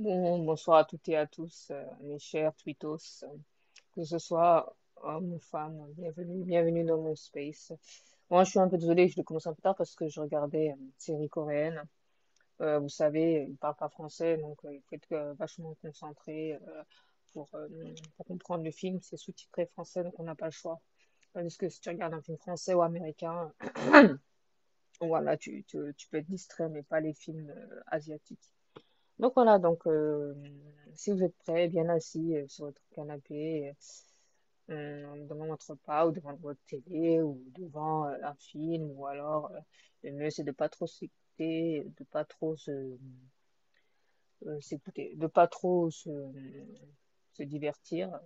Bonsoir à toutes et à tous, mes chers tweetos, que ce soit homme ou femme, bienvenue dans mon space. Moi, je suis un peu désolée, je l'ai commencé un peu tard parce que je regardais une série coréenne. Vous savez, ils parlent pas français, donc il faut être vachement concentré pour comprendre le film. C'est sous-titré français, donc on n'a pas le choix. Tandis que si tu regardes un film français ou américain, voilà, tu peux être distrait, mais pas les films asiatiques. Donc voilà, si vous êtes prêts, bien assis sur votre canapé, devant votre repas ou devant votre télé ou devant un film ou alors le mieux c'est de pas trop s'écouter, de pas trop s'écouter, de pas trop se divertir.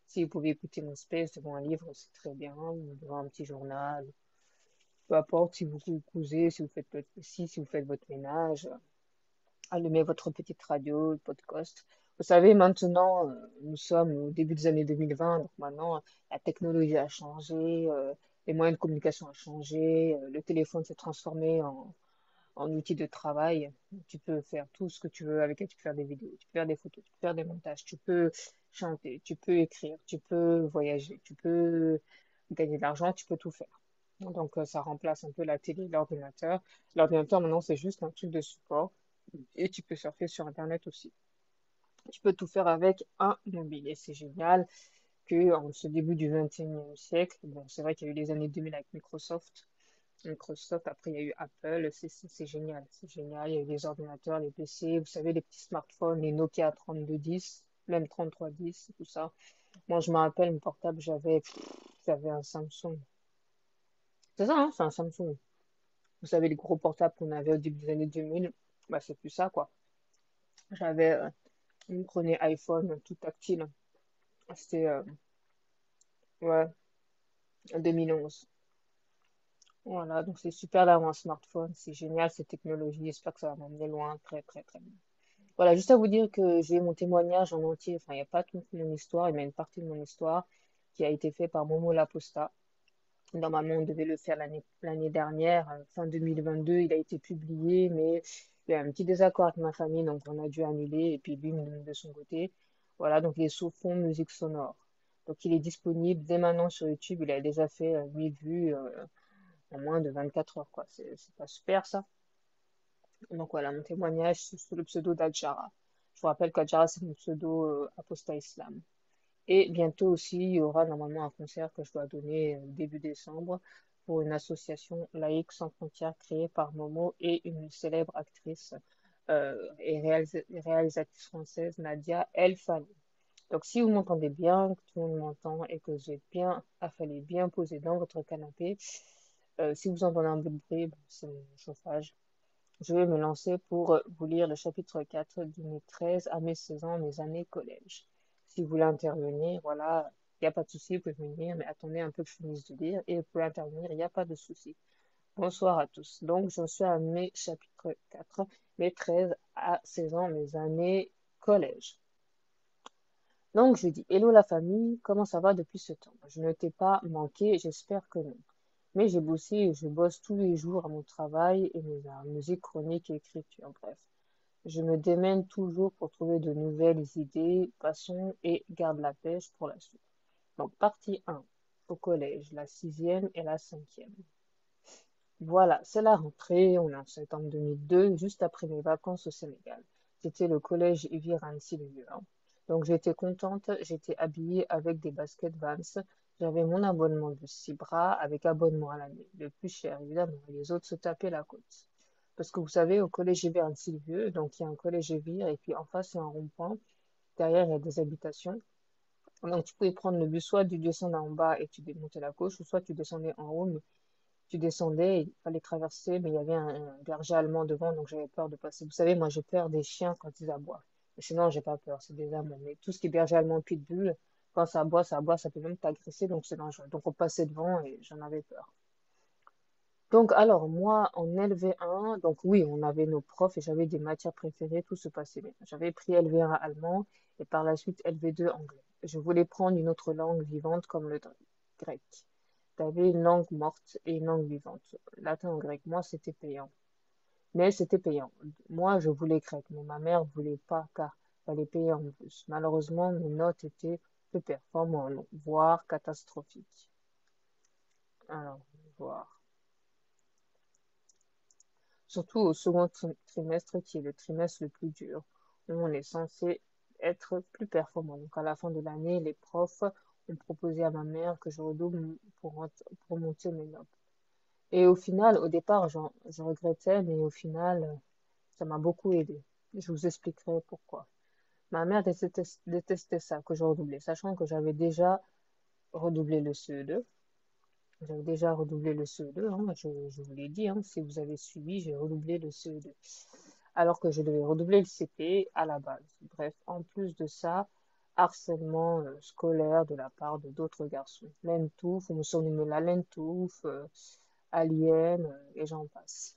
Si vous pouvez écouter mon space devant un livre, c'est très bien, ou devant un petit journal, peu importe si vous cousez, si vous faites votre ménage. Allumez votre petite radio, podcast. Vous savez, maintenant, nous sommes au début des années 2020, donc maintenant, la technologie a changé, les moyens de communication ont changé, le téléphone s'est transformé en outil de travail. Tu peux faire tout ce que tu veux avec elle, tu peux faire des vidéos, tu peux faire des photos, tu peux faire des montages, tu peux chanter, tu peux écrire, tu peux voyager, tu peux gagner de l'argent, tu peux tout faire. Ça remplace un peu la télé, l'ordinateur. L'ordinateur, maintenant, c'est juste un truc de support et tu peux surfer sur Internet aussi. Tu peux tout faire avec un mobile et c'est génial que en ce début du 21e siècle, bon, c'est vrai qu'il y a eu les années 2000 avec Microsoft, après il y a eu Apple, c'est génial, c'est génial. Il y a eu les ordinateurs, les PC, vous savez, les petits smartphones, les Nokia 3210, même 3310, tout ça. Moi, je me rappelle, mon portable, j'avais un Samsung. C'est ça, hein, c'est un Samsung. Vous savez, les gros portables qu'on avait au début des années 2000, bah, c'est plus ça, quoi. J'avais un premier iPhone tout tactile. C'était, ouais, en 2011. Voilà, donc c'est super d'avoir un smartphone, c'est génial cette technologie, j'espère que ça va m'emmener loin, très très très bien. Voilà, juste à vous dire que j'ai mon témoignage en entier, enfin il n'y a pas toute mon histoire, il y a une partie de mon histoire qui a été fait par Momo Laposta. Normalement, on devait le faire l'année dernière, fin 2022, il a été publié, mais il y a un petit désaccord avec ma famille, donc on a dû annuler, et puis lui, de son côté. Voilà, donc il est sous fond musique sonore. Donc il est disponible dès maintenant sur YouTube, il a déjà fait 1000 vues en moins de 24 heures, quoi. C'est pas super ça. Donc voilà, mon témoignage sous le pseudo d'Adjara. Je vous rappelle qu'Adjara, c'est mon pseudo Apostat Islam. Et bientôt aussi, il y aura normalement un concert que je dois donner début décembre pour une association laïque sans frontières créée par Momo et une célèbre actrice et réalisatrice française, Nadia El Fani. Donc si vous m'entendez bien, que tout le monde m'entend et que vous êtes bien affalé, bien posé dans votre canapé, si vous entendez un peu de bruit, bon, c'est mon chauffage. Je vais me lancer pour vous lire le chapitre 4 de mes 13 à mes 16 ans, mes années collège. Si vous voulez intervenir, voilà, il n'y a pas de souci, vous pouvez venir, mais attendez un peu que je finisse de lire et vous pouvez intervenir, il n'y a pas de souci. Bonsoir à tous. Donc, j'en suis à mes chapitres 4, mes 13 à 16 ans, mes années collège. Donc, je dis, hello la famille, comment ça va depuis ce temps? Je ne t'ai pas manqué, j'espère que non. Mais j'ai bossé et je bosse tous les jours à mon travail et à musique, chronique et écriture, bref. Je me démène toujours pour trouver de nouvelles idées, passons et garde la pêche pour la suite. Donc, partie 1, au collège, la sixième et la cinquième. Voilà, c'est la rentrée, on est en septembre 2002, juste après mes vacances au Sénégal. C'était le collège Evire Annecy-le-Vieux. Donc j'étais contente, j'étais habillée avec des baskets Vans. J'avais mon abonnement de 6 bras avec abonnement à l'année, le plus cher évidemment, et les autres se tapaient la côte. Parce que vous savez, au collège Evire Annecy-le-Vieux, donc il y a un collège Evire, et puis en face il y a un rond-point, derrière il y a des habitations. Donc tu pouvais prendre le bus, soit tu descendais en bas et tu démontais la gauche, ou soit tu descendais en haut, mais tu descendais, il fallait traverser, mais il y avait un berger allemand devant, donc j'avais peur de passer. Vous savez, moi j'ai peur des chiens quand ils aboient. Mais sinon, j'ai pas peur, c'est des allemands. Mais tout ce qui est berger allemand, pitbull, quand ça aboie, ça peut même t'agresser, donc c'est dangereux. Donc on passait devant et j'en avais peur. Donc alors, moi, en LV1, donc oui, on avait nos profs et j'avais des matières préférées, tout se passait bien. J'avais pris LV1 allemand et par la suite LV2 anglais. Je voulais prendre une autre langue vivante comme le grec. Tu avais une langue morte et une langue vivante. Latin ou grec, moi, c'était payant. Mais c'était payant. Moi, je voulais grec, mais ma mère voulait pas, car fallait payer en plus. Malheureusement, mes notes étaient peu performantes, voire catastrophiques. Alors, voir. Surtout au second trimestre, qui est le trimestre le plus dur, où on est censé être plus performant. Donc, à la fin de l'année, les profs ont proposé à ma mère que je redouble pour monter mes notes. Et au final, au départ, je regrettais, mais au final, ça m'a beaucoup aidé. Je vous expliquerai pourquoi. Ma mère détestait ça, que je redoublais, sachant que j'avais déjà redoublé le CE2. J'avais déjà redoublé le CE2, hein, je vous l'ai dit, hein, si vous avez suivi, j'ai redoublé le CE2. Alors que je devais redoubler le CP à la base. Bref, en plus de ça, harcèlement scolaire de la part de d'autres garçons. Lentouf, on me surnommait la Lentouf, Alien, et j'en passe.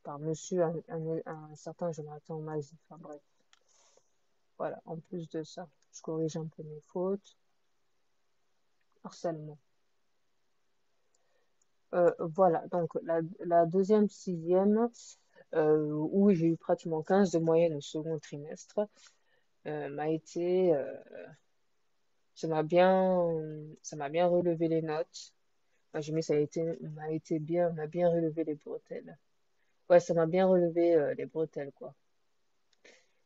Par monsieur un certain Jonathan Mazie. Enfin bref, voilà, en plus de ça, je corrige un peu mes fautes. Harcèlement. Voilà, donc la deuxième sixième, où j'ai eu pratiquement 15 de moyenne au second trimestre, m'a été, ça m'a bien relevé les notes. Moi, j'ai mis, m'a bien relevé les bretelles. Ouais, ça m'a bien relevé les bretelles, quoi.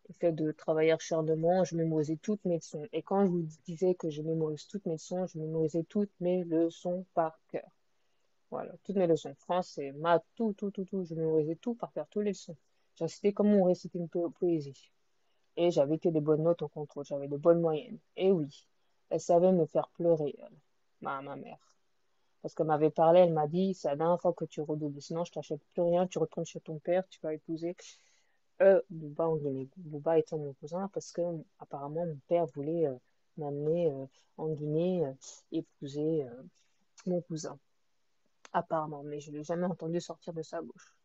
Le fait de travailler acharnement, je mémorisais toutes mes leçons. Et quand je vous disais que je mémorise toutes mes leçons, je mémorisais toutes mes leçons par cœur. Voilà, toutes mes leçons. Français, maths, tout. Je mémorisais tout par cœur, toutes les leçons. J'ai récité comme on récitait une poésie. Et j'avais que des bonnes notes au contrôle, j'avais de bonnes moyennes. Et oui, elle savait me faire pleurer, elle, ma mère. Parce qu'elle m'avait parlé, elle m'a dit, c'est la dernière fois que tu redoubles, sinon je t'achète plus rien, tu retournes chez ton père, tu vas épouser Bouba en Guinée. Bouba étant mon cousin, parce que apparemment mon père voulait m'amener en Guinée épouser mon cousin. Apparemment, mais je ne l'ai jamais entendu sortir de sa bouche.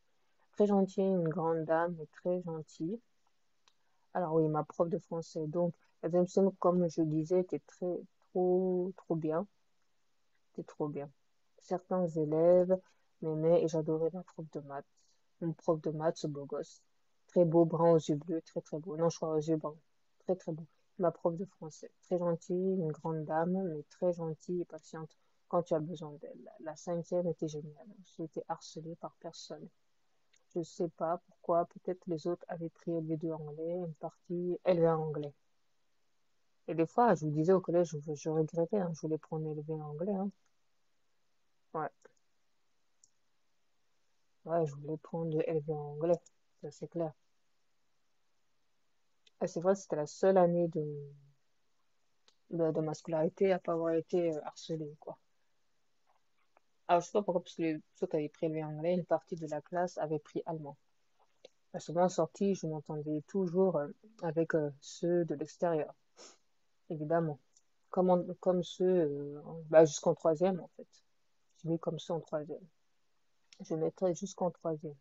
Très gentille, une grande dame, mais très gentille. Alors oui, ma prof de français. Donc, la deuxième semaine, comme je disais, était trop bien. C'était trop bien. Certains élèves m'aimaient et j'adorais ma prof de maths. Mon prof de maths, ce beau gosse. Très beau, brun aux yeux bleus, très beau. Non, je crois aux yeux bruns. Très beau. Ma prof de français. Très gentille, une grande dame, mais très gentille et patiente quand tu as besoin d'elle. La cinquième était géniale. J'ai été harcelée par personne. Je sais pas pourquoi. Peut-être les autres avaient pris LV2 anglais, une partie LV1 anglais. Et des fois, je vous disais au collège, je regrettais, hein, je voulais prendre LV en anglais. Hein. Ouais, ouais, je voulais prendre le LV en anglais. Ça, c'est clair. Et c'est vrai, c'était la seule année de ma scolarité à pas avoir été harcelée, quoi. Alors, je sais pas pourquoi, parce que les autres avaient pris LV en anglais, une partie de la classe avait pris allemand. Souvent en sortie, je m'entendais toujours avec ceux de l'extérieur, évidemment. Comme ceux, bah, jusqu'en troisième, en fait. J'ai mis comme ceux en troisième. Je mettrais jusqu'en troisième.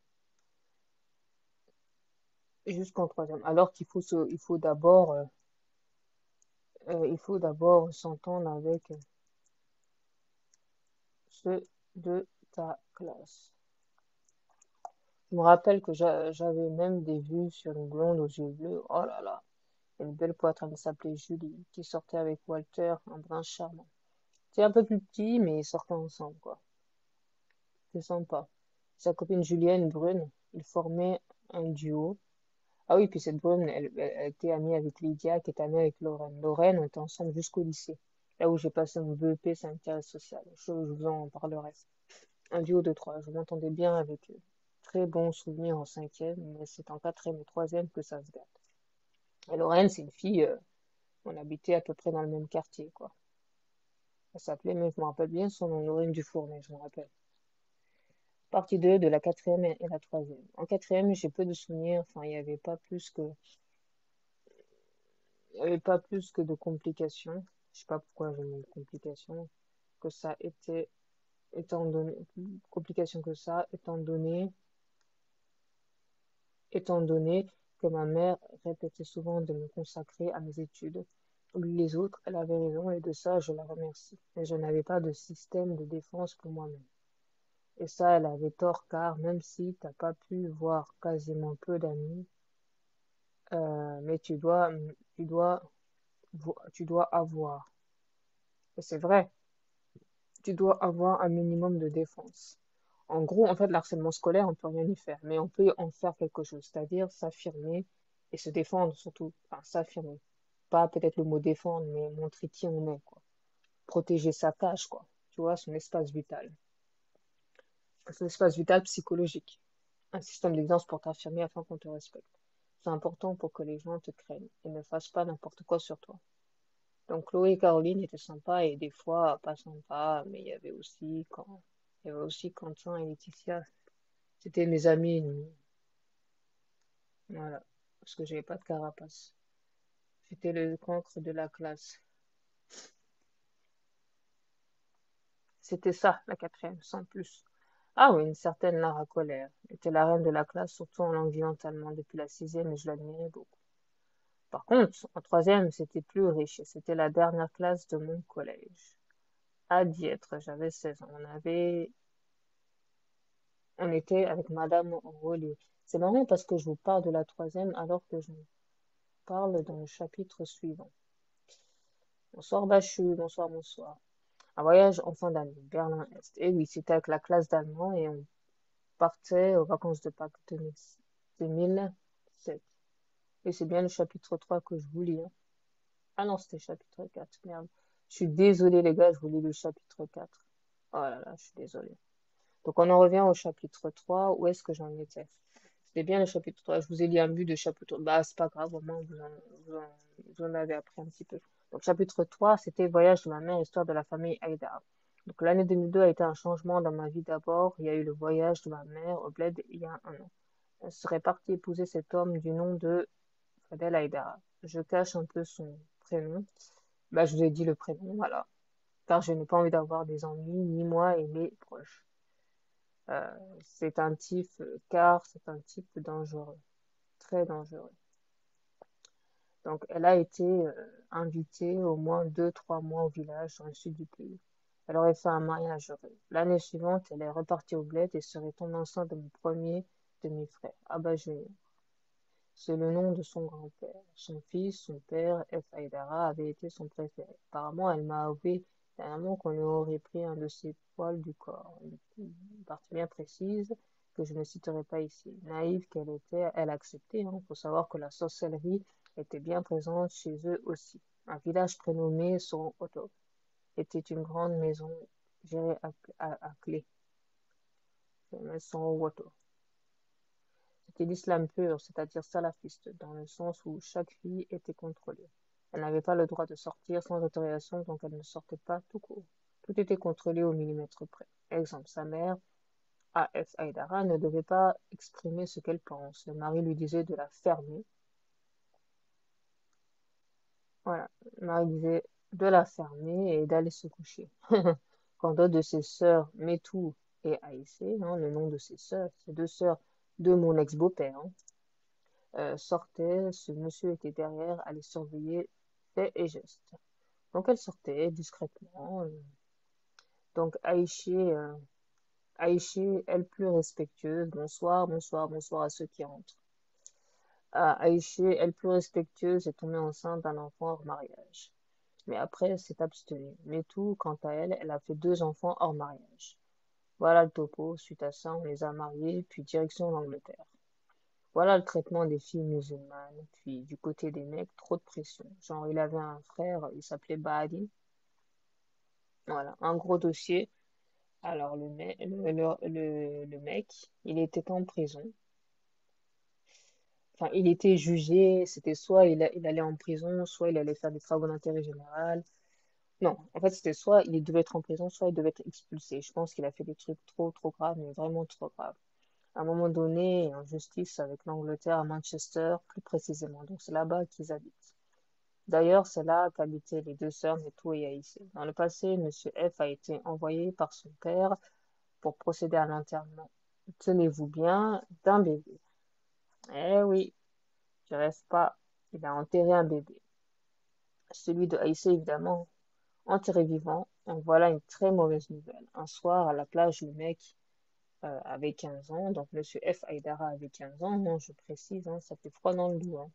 Jusqu'en troisième. Alors qu'il faut il faut d'abord s'entendre avec ceux de ta classe. Je me rappelle que j'avais même des vues sur une blonde aux yeux bleus. Oh là là. Une belle poitrine, elle s'appelait Julie, qui sortait avec Walter, un brin charmant. C'est un peu plus petit, mais ils sortaient ensemble, quoi. C'est sympa. Sa copine Julienne, brune, ils formaient un duo. Ah oui, puis cette brune, elle était amie avec Lydia, qui est amie avec Lorraine. Lorraine, on était ensemble jusqu'au lycée. Là où j'ai passé mon BEP sanitaire et social. Je vous en parlerai. Un duo de trois. Je m'entendais bien avec eux. Très bon souvenir en cinquième, mais c'est en quatrième et troisième que ça se gâte. Et Lorraine, c'est une fille, on habitait à peu près dans le même quartier, quoi. Elle s'appelait, mais je me rappelle bien son nom, Lorraine Dufournet, je me rappelle. Partie 2 de la quatrième et la troisième. En quatrième, j'ai peu de souvenirs. Enfin, il y avait pas plus que de complications. Je sais pas pourquoi j'ai mis complications. Que ça était, étant donné, complications que ça, étant donné que ma mère répétait souvent de me consacrer à mes études. Les autres, elle avait raison et de ça, je la remercie. Mais je n'avais pas de système de défense pour moi-même. Et ça, elle avait tort car même si t'as pas pu voir quasiment peu d'amis, mais tu dois, tu dois avoir, et c'est vrai, tu dois avoir un minimum de défense. En gros, en fait, l'harcèlement scolaire, on peut rien y faire, mais on peut en faire quelque chose, c'est-à-dire s'affirmer et se défendre surtout. Enfin, s'affirmer. Pas peut-être le mot défendre, mais montrer qui on est, quoi. Protéger sa tâche, quoi. Tu vois, son espace vital. Son espace vital psychologique. Un système d'existence pour t'affirmer afin qu'on te respecte. C'est important pour que les gens te craignent et ne fassent pas n'importe quoi sur toi. Donc Chloé et Caroline étaient sympas et des fois pas sympas, mais il y avait aussi Quentin et Laetitia. C'était mes amis, nous. Voilà. Parce que j'avais pas de carapace. J'étais le cancre de la classe. C'était ça, la quatrième, sans plus. Ah oui, une certaine Lara Colère était la reine de la classe, surtout en langue vivante allemande depuis la sixième, et je l'admirais beaucoup. Par contre, en troisième, c'était plus riche, et c'était la dernière classe de mon collège. À Dieppe, j'avais 16 ans. On était avec Madame Rollier. C'est marrant parce que je vous parle de la troisième alors que je vous parle dans le chapitre suivant. Bonsoir Bachu, bonsoir, bonsoir. Un voyage en fin d'année, Berlin-Est. Et oui, c'était avec la classe d'allemand et on partait aux vacances de Pâques 2007. Et c'est bien le chapitre 3 que je vous lis, hein. Ah non, c'était chapitre 4, merde. Je suis désolée les gars, je vous lis le chapitre 4. Oh là là, je suis désolée. Donc on en revient au chapitre 3. Où est-ce que j'en étais? C'était bien le chapitre 3. Je vous ai dit un but de chapitre. Bah, c'est pas grave, au moins vous en avez appris un petit peu. Donc chapitre 3, c'était Voyage de ma mère, histoire de la famille Haïdar. Donc l'année 2002 a été un changement dans ma vie d'abord. Il y a eu le voyage de ma mère au bled il y a un an. Elle serait partie épouser cet homme du nom de Fadel Haïdar. Je cache un peu son prénom. Bah, je vous ai dit le prénom, voilà. Car je n'ai pas envie d'avoir des ennuis, ni moi et mes proches. Euh, car c'est un type dangereux, très dangereux. Donc, elle a été invitée au moins 2, 3 mois au village dans le sud du pays. Elle aurait fait un mariage heureux. L'année suivante, elle est repartie au bled et serait tombée enceinte de mon premier demi-frère, Abba Junior. C'est le nom de son grand-père. Son fils, son père, F. Haïdara, avait été son préféré. Apparemment, elle m'a avoué dernièrement qu'on lui aurait pris un de ses poils du corps, une partie bien précise que je ne citerai pas ici. Naïve qu'elle était, elle acceptait. Il faut savoir que la sorcellerie était bien présente chez eux aussi. Un village prénommé Son Otto était une grande maison gérée à clé. Son Otto. C'était l'islam pur, c'est-à-dire salafiste, dans le sens où chaque fille était contrôlée. Elle n'avait pas le droit de sortir sans autorisation, donc elle ne sortait pas tout court. Tout était contrôlé au millimètre près. Exemple, sa mère, A.F. Haïdara, ne devait pas exprimer ce qu'elle pense. Le mari lui disait de la fermer. Voilà, le mari disait de la fermer et d'aller se coucher. Quand d'autres de ses sœurs, Metou et Aïssé, hein, le nom de ses sœurs, ces deux sœurs de mon ex-beau-père, hein, sortait, ce monsieur était derrière, allait surveiller faits et gestes. Donc elle sortait discrètement. Donc Aïché, elle plus respectueuse, bonsoir, bonsoir, bonsoir à ceux qui rentrent. Aïché, elle plus respectueuse, est tombée enceinte d'un enfant hors mariage. Mais après, elle s'est abstenue. Mais tout, quant à elle, elle a fait 2 enfants hors mariage. Voilà le topo. Suite à ça, on les a mariés, puis direction l'Angleterre. Voilà le traitement des filles musulmanes. Puis du côté des mecs, trop de pression. Genre, il avait un frère, il s'appelait Bahadi. Voilà, un gros dossier. Alors, le mec, il était en prison. Enfin, il était jugé. C'était soit il allait en prison, soit il allait faire des travaux d'intérêt général. Non, en fait, c'était soit il devait être en prison, soit il devait être expulsé. Je pense qu'il a fait des trucs trop, trop graves, mais vraiment trop graves. À un moment donné, en justice avec l'Angleterre à Manchester, plus précisément. Donc, c'est là-bas qu'ils habitent. D'ailleurs, c'est là qu'habitaient les deux sœurs Metou et Aïssé. Dans le passé, Monsieur F a été envoyé par son père pour procéder à l'enterrement, tenez-vous bien, d'un bébé. Eh oui, je reste pas. Il a enterré un bébé. Celui de Aïssé, évidemment, enterré vivant. Donc voilà une très mauvaise nouvelle. Un soir, à la plage, le mec avait 15 ans. Donc Monsieur F. Haïdara avait 15 ans. Non, je précise, hein, ça fait froid dans le dos, hein.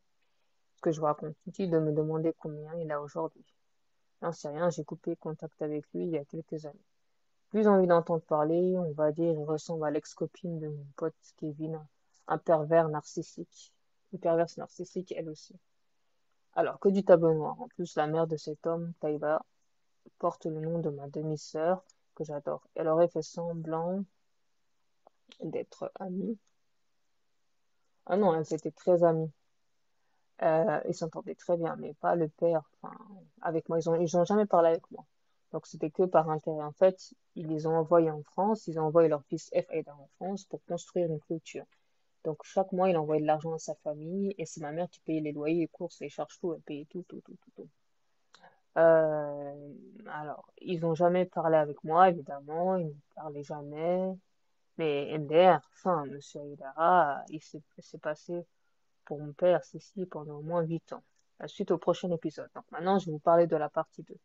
que je vous raconte. Inutile de me demander combien il a aujourd'hui. J'en sais rien, j'ai coupé contact avec lui il y a quelques années. Plus envie d'entendre parler, on va dire, il ressemble à l'ex-copine de mon pote Kevin, un pervers narcissique. Une perverse narcissique, elle aussi. Alors, que du tableau noir. En plus, la mère de cet homme, Taïba, porte le nom de ma demi-sœur, que j'adore. Elle aurait fait semblant d'être amie. Ah non, elles étaient très amies. Ils s'entendaient très bien, mais pas le père, enfin, avec moi. Ils ont jamais parlé avec moi. Donc, c'était que par intérêt. En fait, ils les ont envoyés en France. Ils ont envoyé leur fils F. Aida en France pour construire une clôture. Donc, chaque mois, il envoyait de l'argent à sa famille. Et c'est ma mère qui payait les loyers, les courses, les charges, tout. Elle payait tout, tout, tout, tout, tout. Alors, ils n'ont jamais parlé avec moi, évidemment. Ils ne parlaient jamais. Mais MDR, enfin, Monsieur Aïdara, s'est passé pour mon père, Cécile, pendant au moins 8 ans. Suite au prochain épisode. Donc maintenant, je vais vous parler de la partie 2.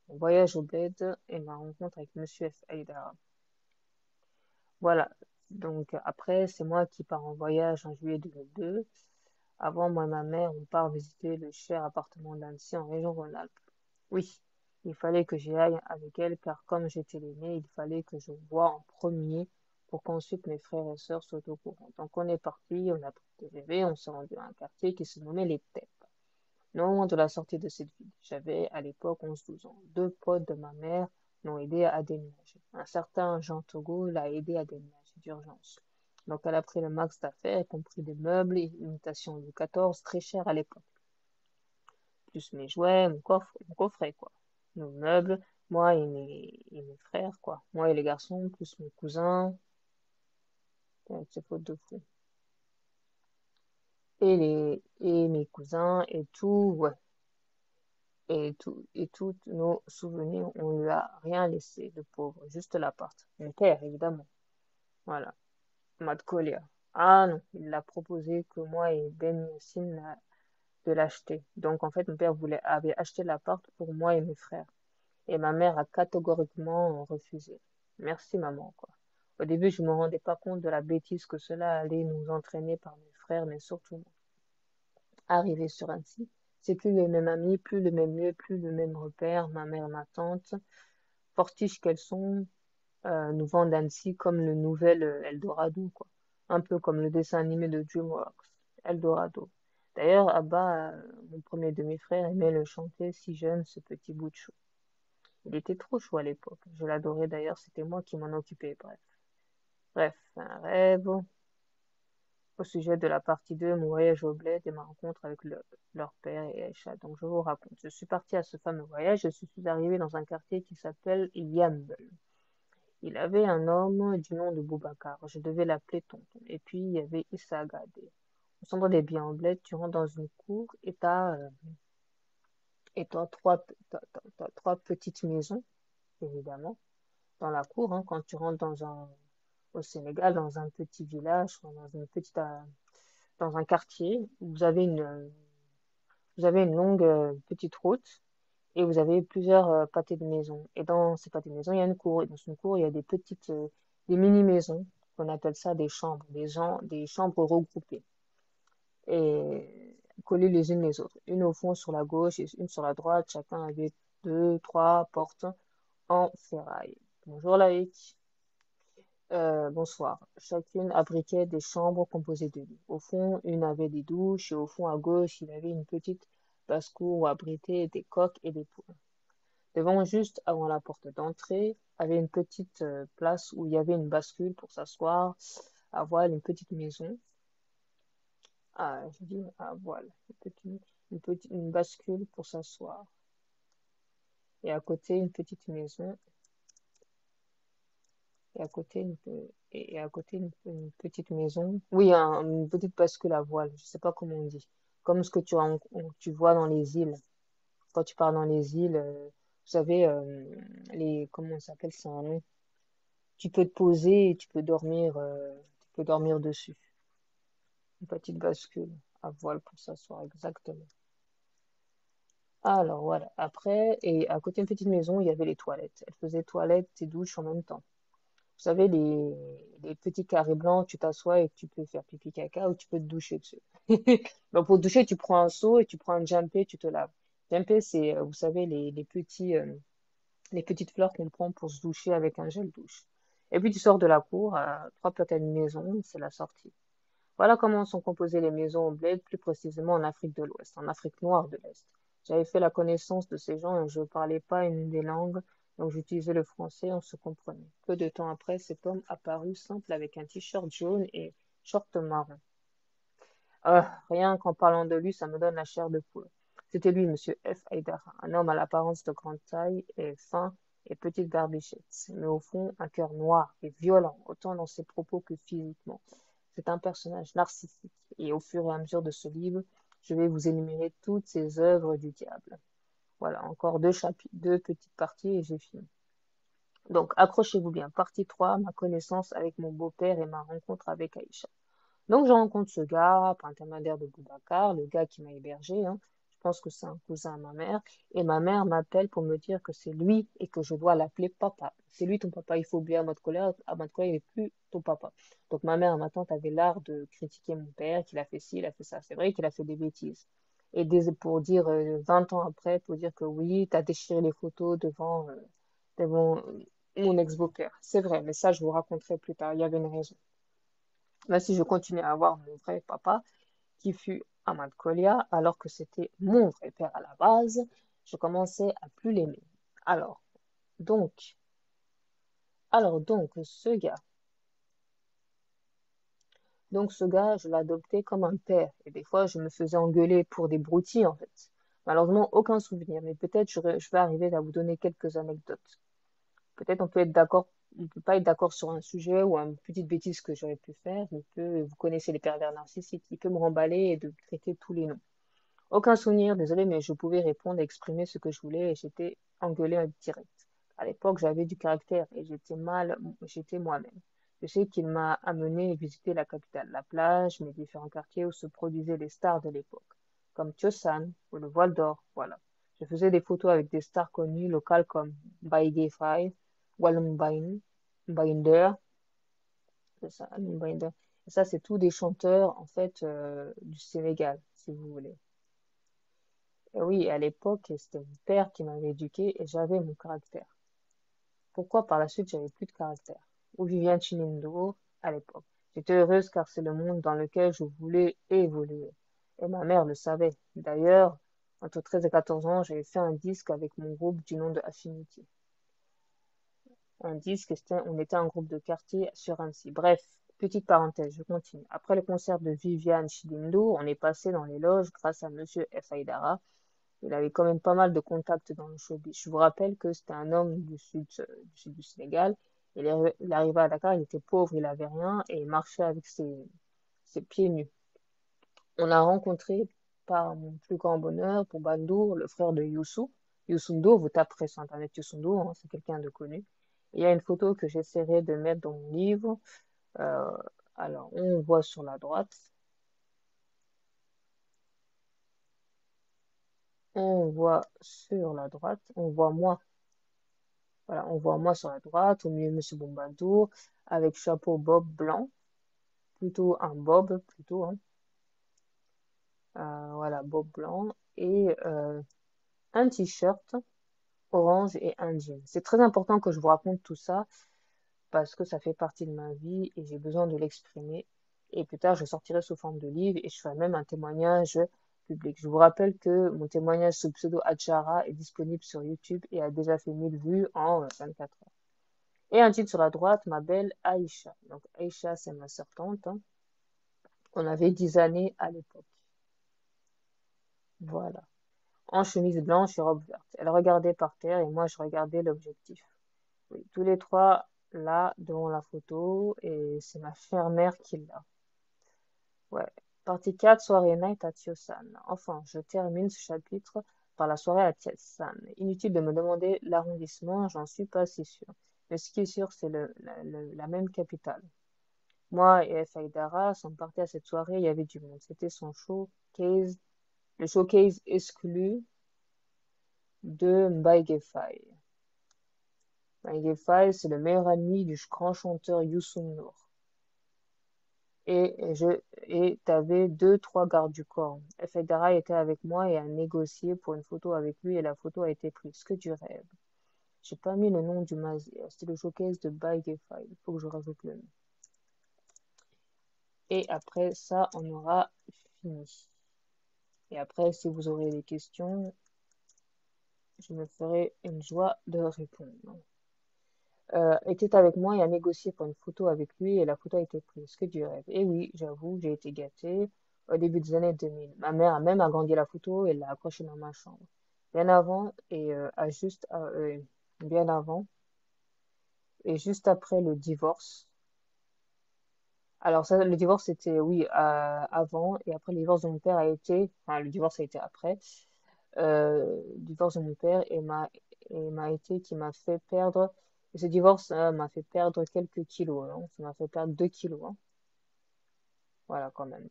Mon voyage au bled et ma rencontre avec Monsieur F. Aïdara. Voilà. Donc après, c'est moi qui pars en voyage en juillet 2002. Avant, moi et ma mère, on part visiter le cher appartement d'Annecy en région Rhône-Alpes. Oui, il fallait que j'y aille avec elle car comme j'étais l'aîné, il fallait que je voie en premier pour qu'ensuite mes frères et sœurs soient au courant. Donc on est parti, on a pris le TGV, on s'est rendu à un quartier qui se nommait Les Têtes. Non loin de la sortie de cette ville, j'avais à l'époque 11-12 ans. Deux potes de ma mère l'ont aidé à déménager. Un certain Jean Togo l'a aidé à déménager d'urgence. Donc elle a pris le max d'affaires, y compris des meubles, imitation Louis XIV, très cher à l'époque. Plus mes jouets, mon coffret, quoi. Nos meubles, moi et mes frères, quoi. Moi et les garçons, plus mes cousins, avec ces fautes de fou. Et mes cousins et tout, ouais. Et tous nos souvenirs, on lui a rien laissé, le pauvre, juste l'appart. Mon père, évidemment. Voilà. Mad Colia. Ah non, il l'a proposé que moi et Ben Yassine de l'acheter. Donc en fait, mon père avait acheté l'appart pour moi et mes frères. Et ma mère a catégoriquement refusé. Merci maman, quoi. Au début, je me rendais pas compte de la bêtise que cela allait nous entraîner par mes frères, mais surtout moi. Arrivé sur Annecy, c'est plus les mêmes amis, plus le même lieu, plus le même repère. Ma mère, ma tante, fortiches qu'elles sont, nous vendent Annecy comme le nouvel Eldorado, quoi. Un peu comme le dessin animé de DreamWorks, Eldorado. D'ailleurs, Abba, mon premier demi-frère, aimait le chanter si jeune, ce petit bout de chou. Il était trop chaud à l'époque. Je l'adorais d'ailleurs, c'était moi qui m'en occupais. Bref, un rêve. Au sujet de la partie 2, mon voyage au bled et ma rencontre avec leur père et Aïcha. Donc je vous raconte. Je suis partie à ce fameux voyage. Je suis arrivée dans un quartier qui s'appelle Yambel. Il avait un homme du nom de Boubacar. Je devais l'appeler tonton. Et puis il y avait Issa Agadé. On s'entendait bien au bled. Tu rentres dans une cour et t'as trois petites maisons, évidemment, dans la cour, hein, quand tu rentres au Sénégal, dans un petit village, dans un quartier, vous avez une longue petite route et vous avez plusieurs pâtés de maisons. Et dans ces pâtés de maisons, il y a une cour. Et dans une cour, il y a des mini-maisons, qu'on appelle ça des chambres, des chambres regroupées et collées les unes les autres. Une au fond sur la gauche et une sur la droite. Chacun avait deux, trois portes en ferraille. Bonjour Laïc. Bonsoir. Chacune abritait des chambres composées de lits. Au fond, une avait des douches et au fond à gauche, il y avait une petite basse-cour où abritaient des coqs et des poules. Devant, juste avant la porte d'entrée, avait une petite place où il y avait une bascule pour s'asseoir, à voile, une petite maison. Ah, je dis à voile, une bascule pour s'asseoir. Et à côté, une petite maison et à côté une petite maison. Oui, une petite bascule à voile, je sais pas comment on dit. Comme ce que tu vois dans les îles. Quand tu pars dans les îles, vous savez, comment ça s'appelle, c'est un nom. Tu peux te poser et tu peux dormir dessus. Une petite bascule à voile pour s'asseoir, exactement. Alors voilà, après, et à côté d'une petite maison, il y avait les toilettes. Elle faisait toilette et douche en même temps. Vous savez, les petits carrés blancs, tu t'assois et tu peux faire pipi caca ou tu peux te doucher dessus. Donc, pour te doucher, tu prends un seau et tu prends un jampé, tu te laves. Jampé, c'est, vous savez, les petites fleurs qu'on prend pour se doucher avec un gel douche. Et puis, tu sors de la cour, à 3 pâtés de maison, c'est la sortie. Voilà comment sont composées les maisons au bled, plus précisément en Afrique de l'Ouest, en Afrique noire de l'Est. J'avais fait la connaissance de ces gens et je ne parlais pas une des langues, donc j'utilisais le français, on se comprenait. Peu de temps après, cet homme apparut simple avec un t-shirt jaune et short marron. Rien qu'en parlant de lui, ça me donne la chair de poule. C'était lui, Monsieur F. Haïdara, un homme à l'apparence de grande taille et fin et petite barbichette, mais au fond un cœur noir et violent, autant dans ses propos que physiquement. C'est un personnage narcissique, et au fur et à mesure de ce livre, je vais vous énumérer toutes ces œuvres du diable. Voilà, encore deux chapitres, deux petites parties et j'ai fini. Donc, accrochez-vous bien. Partie 3, ma connaissance avec mon beau-père et ma rencontre avec Aïcha. Donc, je rencontre ce gars par l'intermédiaire de Boubacar, le gars qui m'a hébergé, hein. Je pense que c'est un cousin à ma mère. Et ma mère m'appelle pour me dire que c'est lui et que je dois l'appeler papa. C'est lui ton papa. Il faut oublier Ahmad Kolia. Ahmad Kolia, il n'est plus ton papa. Donc, ma mère et ma tante avaient l'art de critiquer mon père, qu'il a fait ci, il a fait ça. C'est vrai qu'il a fait des bêtises. Et pour dire, 20 ans après, pour dire que oui, tu as déchiré les photos devant mon ex-beau-père. C'est vrai, mais ça, je vous raconterai plus tard. Il y avait une raison. Là, si je continue à avoir mon vrai papa, qui fut Ahmad Kolia, alors que c'était mon vrai père à la base, je commençais à plus l'aimer. Alors, donc, alors, ce gars, je l'adoptais comme un père. Et des fois, je me faisais engueuler pour des broutilles, en fait. Malheureusement, aucun souvenir, mais peut-être je vais arriver à vous donner quelques anecdotes. Peut-être on peut être d'accord, on peut pas être d'accord sur un sujet ou une petite bêtise que j'aurais pu faire. Vous connaissez les pervers narcissiques, il peut me remballer et de traiter tous les noms. Aucun souvenir, désolé, mais je pouvais répondre et exprimer ce que je voulais et j'étais engueulée en direct. À l'époque, j'avais du caractère et j'étais moi-même. Je sais qu'il m'a amené visiter la capitale, la plage, mes différents quartiers où se produisaient les stars de l'époque, comme Tiosan ou le Voile d'Or, voilà. Je faisais des photos avec des stars connues locales comme Baïgé Faye, Walum Binder, c'est ça, Walum Binder. Et ça, c'est tous des chanteurs, en fait, du Sénégal, si vous voulez. Et oui, à l'époque, c'était mon père qui m'avait éduqué et j'avais mon caractère. Pourquoi par la suite j'avais plus de caractère? Ou Viviane Chinindo à l'époque. J'étais heureuse car c'est le monde dans lequel je voulais évoluer. Et ma mère le savait. D'ailleurs, entre 13 et 14 ans, j'avais fait un disque avec mon groupe du nom de Affinity. Un disque, on était un groupe de quartier sur Annecy. Bref, petite parenthèse, je continue. Après le concert de Viviane Chinindo, on est passé dans les loges grâce à Monsieur F. Haïdara. Il avait quand même pas mal de contacts dans le showbiz. Je vous rappelle que c'était un homme du sud du Sénégal. Il arrivait à Dakar, il était pauvre, il avait rien et il marchait avec ses pieds nus. On a rencontré, par mon plus grand bonheur, pour Bandour, le frère de Youssou. Youssou N'Dour, vous taperez sur Internet Youssou N'Dour, hein, c'est quelqu'un de connu. Il y a une photo que j'essaierai de mettre dans mon livre. Euh, alors, on voit sur la droite, on voit moi. Voilà, on voit moi sur la droite, au milieu Monsieur Bombadour, avec chapeau bob blanc, plutôt un bob, plutôt, hein. Voilà, bob blanc, et un t-shirt orange et un jean. C'est très important que je vous raconte tout ça, parce que ça fait partie de ma vie et j'ai besoin de l'exprimer. Et plus tard, je sortirai sous forme de livre et je ferai même un témoignage public. Je vous rappelle que mon témoignage sous pseudo Adjara est disponible sur YouTube et a déjà fait 1000 vues en 24 heures. Et un titre sur la droite, ma belle Aïcha. Donc Aïcha, c'est ma sœur tante, hein. On avait 10 années à l'époque. Voilà. En chemise blanche et robe verte. Elle regardait par terre et moi je regardais l'objectif. Oui, tous les trois là devant la photo et c'est ma chère mère qui l'a. Ouais. Partie 4, soirée night à Tiosan. Enfin, je termine ce chapitre par la soirée à Tiosan. Inutile de me demander l'arrondissement, j'en suis pas si sûr. Mais ce qui est sûr, c'est la même capitale. Moi et F. Haïdara sommes partis à cette soirée, il y avait du monde. C'était son showcase, le showcase exclu de Mbaye Faye. Michael Fay, c'est le meilleur ami du grand chanteur Youssou N'Dour. Et t'avais deux, trois gardes du corps. Federa était avec moi et a négocié pour une photo avec lui et la photo a été prise. Que tu rêves. J'ai pas mis le nom du Mazir. C'était le showcase de Bike et File. Il faut que je rajoute le nom. Et après ça, on aura fini. Et après, si vous aurez des questions, je me ferai une joie de répondre. Était avec moi et a négocié pour une photo avec lui et la photo a été prise. Que du rêve. Et oui, j'avoue, j'ai été gâtée au début des années 2000. Ma mère a même agrandi la photo et l'a accrochée dans ma chambre. Bien avant et bien avant et juste après le divorce. Alors ça, le divorce c'était oui avant et après le divorce de mon père a été, enfin le divorce a été après. Le divorce de mon père et m'a été qui m'a fait perdre. Ce divorce m'a fait perdre quelques kilos, hein. Ça m'a fait perdre 2 kilos, hein. Voilà, quand même.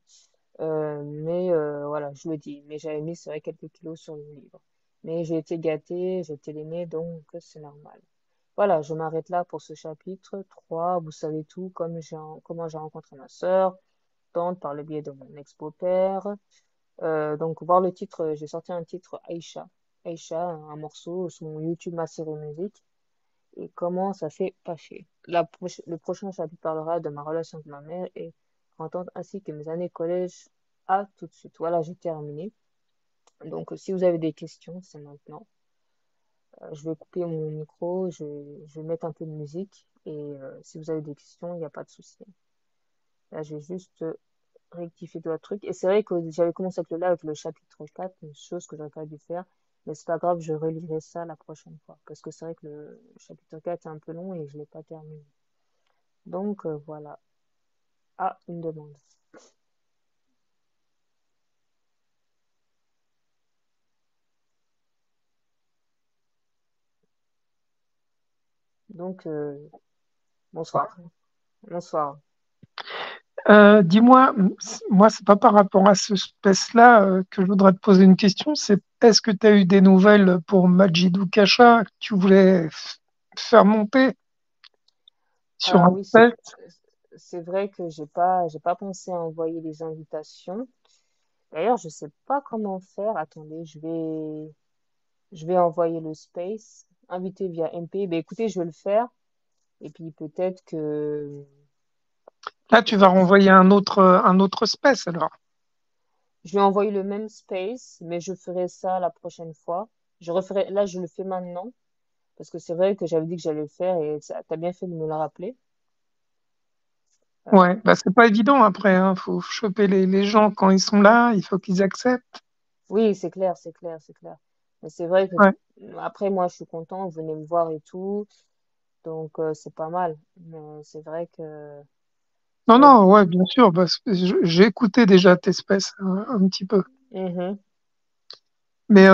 Mais voilà, je le dis. Mais j'avais mis, c'est vrai, quelques kilos sur le livre. Mais j'ai été gâtée, j'ai été l'aînée, donc c'est normal. Voilà, je m'arrête là pour ce chapitre 3. Vous savez tout, comment j'ai rencontré ma sœur, tante par le biais de mon ex-beau-père. Donc, voir le titre, j'ai sorti un titre Aïcha. Aïcha, un morceau sur mon YouTube Ma série musique. Et comment ça s'est passé. Le prochain chapitre parlera de ma relation avec ma mère et ma tante ainsi que mes années collège. À tout de suite. Voilà, j'ai terminé. Donc, si vous avez des questions, c'est maintenant. Je vais couper mon micro, je vais mettre un peu de musique. Et si vous avez des questions, il n'y a pas de souci. Là, j'ai juste rectifié deux trucs. Et c'est vrai que j'avais commencé avec avec le chapitre 4, une chose que j'aurais pas dû faire. Mais c'est pas grave, je relirai ça la prochaine fois. Parce que c'est vrai que le chapitre 4 est un peu long et je l'ai pas terminé. Donc, voilà. Ah, une demande. Donc, bonsoir. Bonsoir. Dis-moi, moi, c'est pas par rapport à ce space-là que je voudrais te poser une question. C'est est-ce que tu as eu des nouvelles pour Majidou Kacha que tu voulais faire monter sur Alors un oui, space? c'est vrai que j'ai pas pensé à envoyer les invitations. D'ailleurs, je sais pas comment faire. Attendez, je vais envoyer le space, inviter via MP. Ben écoutez, je vais le faire. Et puis Là, tu vas peut-être, renvoyer un autre space alors. je vais envoyer le même space, mais je ferai ça la prochaine fois. Là, je le fais maintenant. Parce que c'est vrai que j'avais dit que j'allais le faire et t'as bien fait de me le rappeler. Euh, Ouais, bah c'est pas évident après, hein. Faut choper les gens quand ils sont là, il faut qu'ils acceptent. oui, c'est clair, c'est clair, c'est clair. Mais c'est vrai que Ouais. après, moi, je suis content, vous venez me voir et tout. Donc, c'est pas mal. Mais c'est Non, vrai que, non, ouais, bien sûr. Bah, j'ai écouté déjà tes spaces un petit peu. Mhm. Mais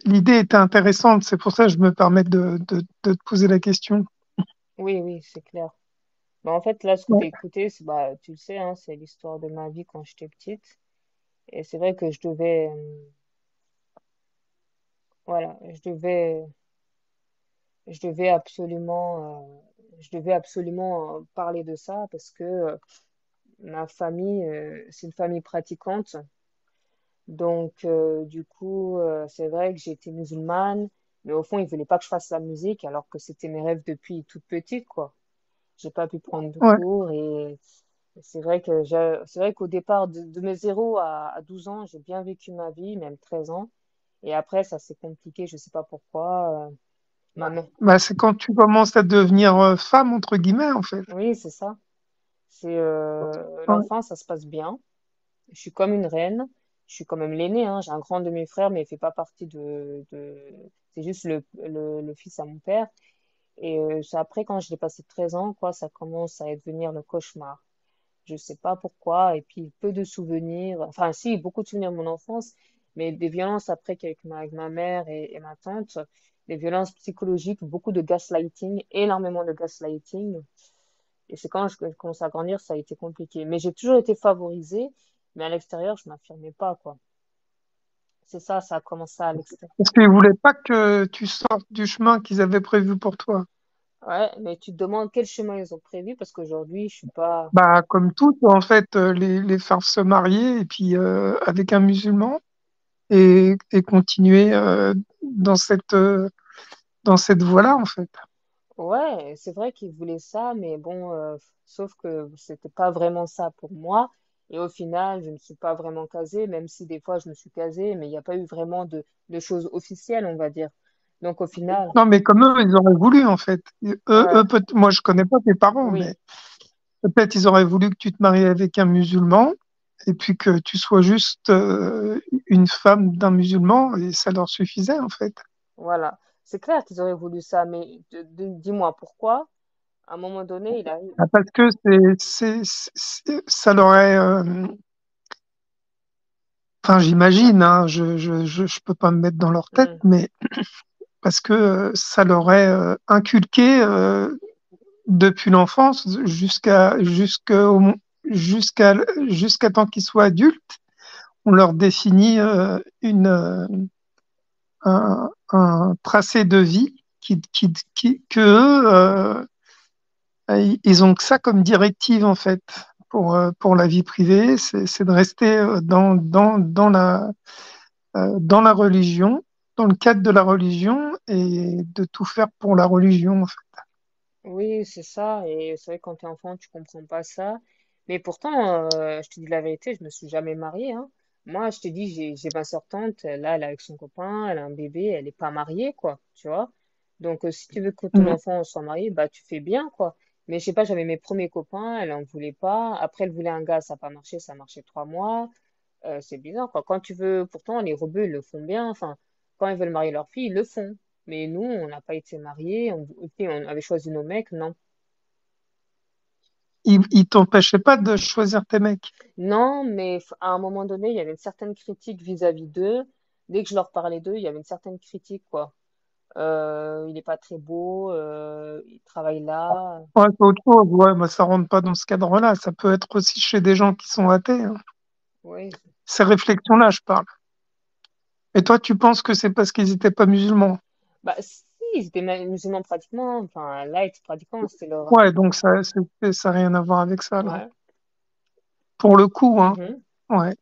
l'idée était intéressante, c'est pour ça que je me permets de te poser la question. Oui, oui, c'est clair. Mais en fait, là, ce que tu Ouais. as écouté, bah, tu le sais, hein, c'est l'histoire de ma vie quand j'étais petite. Et c'est vrai que voilà, je devais absolument parler de ça parce que ma famille, c'est une famille pratiquante. Donc, du coup, c'est vrai que j'étais musulmane, mais au fond, ils voulaient pas que je fasse la musique alors que c'était mes rêves depuis toute petite, quoi. J'ai pas pu prendre de Ouais. cours et c'est vrai qu'au départ, de mes 0 à 12 ans, j'ai bien vécu ma vie, même 13 ans. Et après, ça s'est compliqué, je sais pas pourquoi. Ma mère, Bah, c'est quand tu commences à devenir femme, entre guillemets, en fait. oui, c'est ça. C'est Ouais. l'enfant, ça se passe bien. Je suis comme une reine. Je suis quand même l'aîné, hein. J'ai un grand demi-frère, mais il fait pas partie c'est juste le fils à mon père. Et c'est après, quand je l'ai passé 13 ans, quoi, ça commence à devenir le cauchemar. Je sais pas pourquoi. Et puis, peu de souvenirs. Enfin, si, beaucoup de souvenirs de mon enfance, mais des violences après avec ma mère et ma tante. Des violences psychologiques, beaucoup de gaslighting, énormément de gaslighting. Et c'est quand je commence à grandir, ça a été compliqué. Mais j'ai toujours été favorisée, mais à l'extérieur, je m'affirmais pas, quoi. c'est ça, ça a commencé à l'extérieur. Parce qu'ils voulaient pas que tu sortes du chemin qu'ils avaient prévu pour toi. Ouais, mais tu te demandes quel chemin ils ont prévu parce qu'aujourd'hui, je suis pas. Bah, comme tout, en fait, les faire se marier et puis avec un musulman et continuer dans cette voie-là, en fait. Ouais, c'est vrai qu'ils voulaient ça, mais bon, sauf que c'était pas vraiment ça pour moi. Et au final, je ne suis pas vraiment casée, même si des fois je me suis casée, mais il n'y a pas eu vraiment de choses officielles, on va dire. Donc au final, Non, mais comme eux, ils auraient voulu, en fait. ouais, Moi, je connais pas tes parents, oui, mais peut-être ils auraient voulu que tu te maries avec un musulman et puis que tu sois juste une femme d'un musulman et ça leur suffisait, en fait. voilà. C'est clair qu'ils auraient voulu ça, mais dis-moi pourquoi, à un moment donné, il arrive. Ah, parce que ça leur aurait, enfin, j'imagine, hein, je peux pas me mettre dans leur tête, Hmm. mais parce que ça leur aurait inculqué depuis l'enfance jusqu'à jusqu'à temps qu'ils soient adultes, on leur définit un tracé de vie que eux, ils ont que ça comme directive en fait pour la vie privée, c'est de rester dans la religion, dans le cadre de la religion et de tout faire pour la religion, en fait. Oui, c'est ça. Et c'est vrai que quand t'es enfant, tu comprends pas ça. Mais pourtant, je te dis la vérité, je me suis jamais mariée, hein. Moi, je te dis, j'ai ma sœur tante, là, elle est avec son copain, elle a un bébé, elle est pas mariée, quoi, tu vois. Donc, si tu veux que ton Mm. enfant soit marié, bah, tu fais bien, quoi. Mais je sais pas, j'avais mes premiers copains, elle en voulait pas. Après, elle voulait un gars, ça a pas marché, ça a marché 3 mois. C'est bizarre, quoi. Quand tu veux, pourtant, les rebeux, ils le font bien. Enfin, quand ils veulent marier leur fille, ils le font. Mais nous, on n'a pas été mariés, on avait choisi nos mecs, non. Ils t'empêchaient pas de choisir tes mecs. Non, mais à un moment donné, il y avait une certaine critique vis-à-vis d'eux. Dès que je leur parlais d'eux, il y avait une certaine critique, quoi. Il n'est pas très beau, il travaille là. Ouais, c'est autre chose. Ouais, moi, ça rentre pas dans ce cadre-là. Ça peut être aussi chez des gens qui sont athées, hein. Oui. Ces réflexions-là, je parle. Et toi, tu penses que c'est parce qu'ils étaient pas musulmans? Bah, si, ils étaient musulmans pratiquement. Enfin, là, ils étaient pratiquants, c'était leur. Ouais, donc ça n'a rien à voir avec ça, alors. Ouais. Pour le coup, hein. Mhm. Ouais.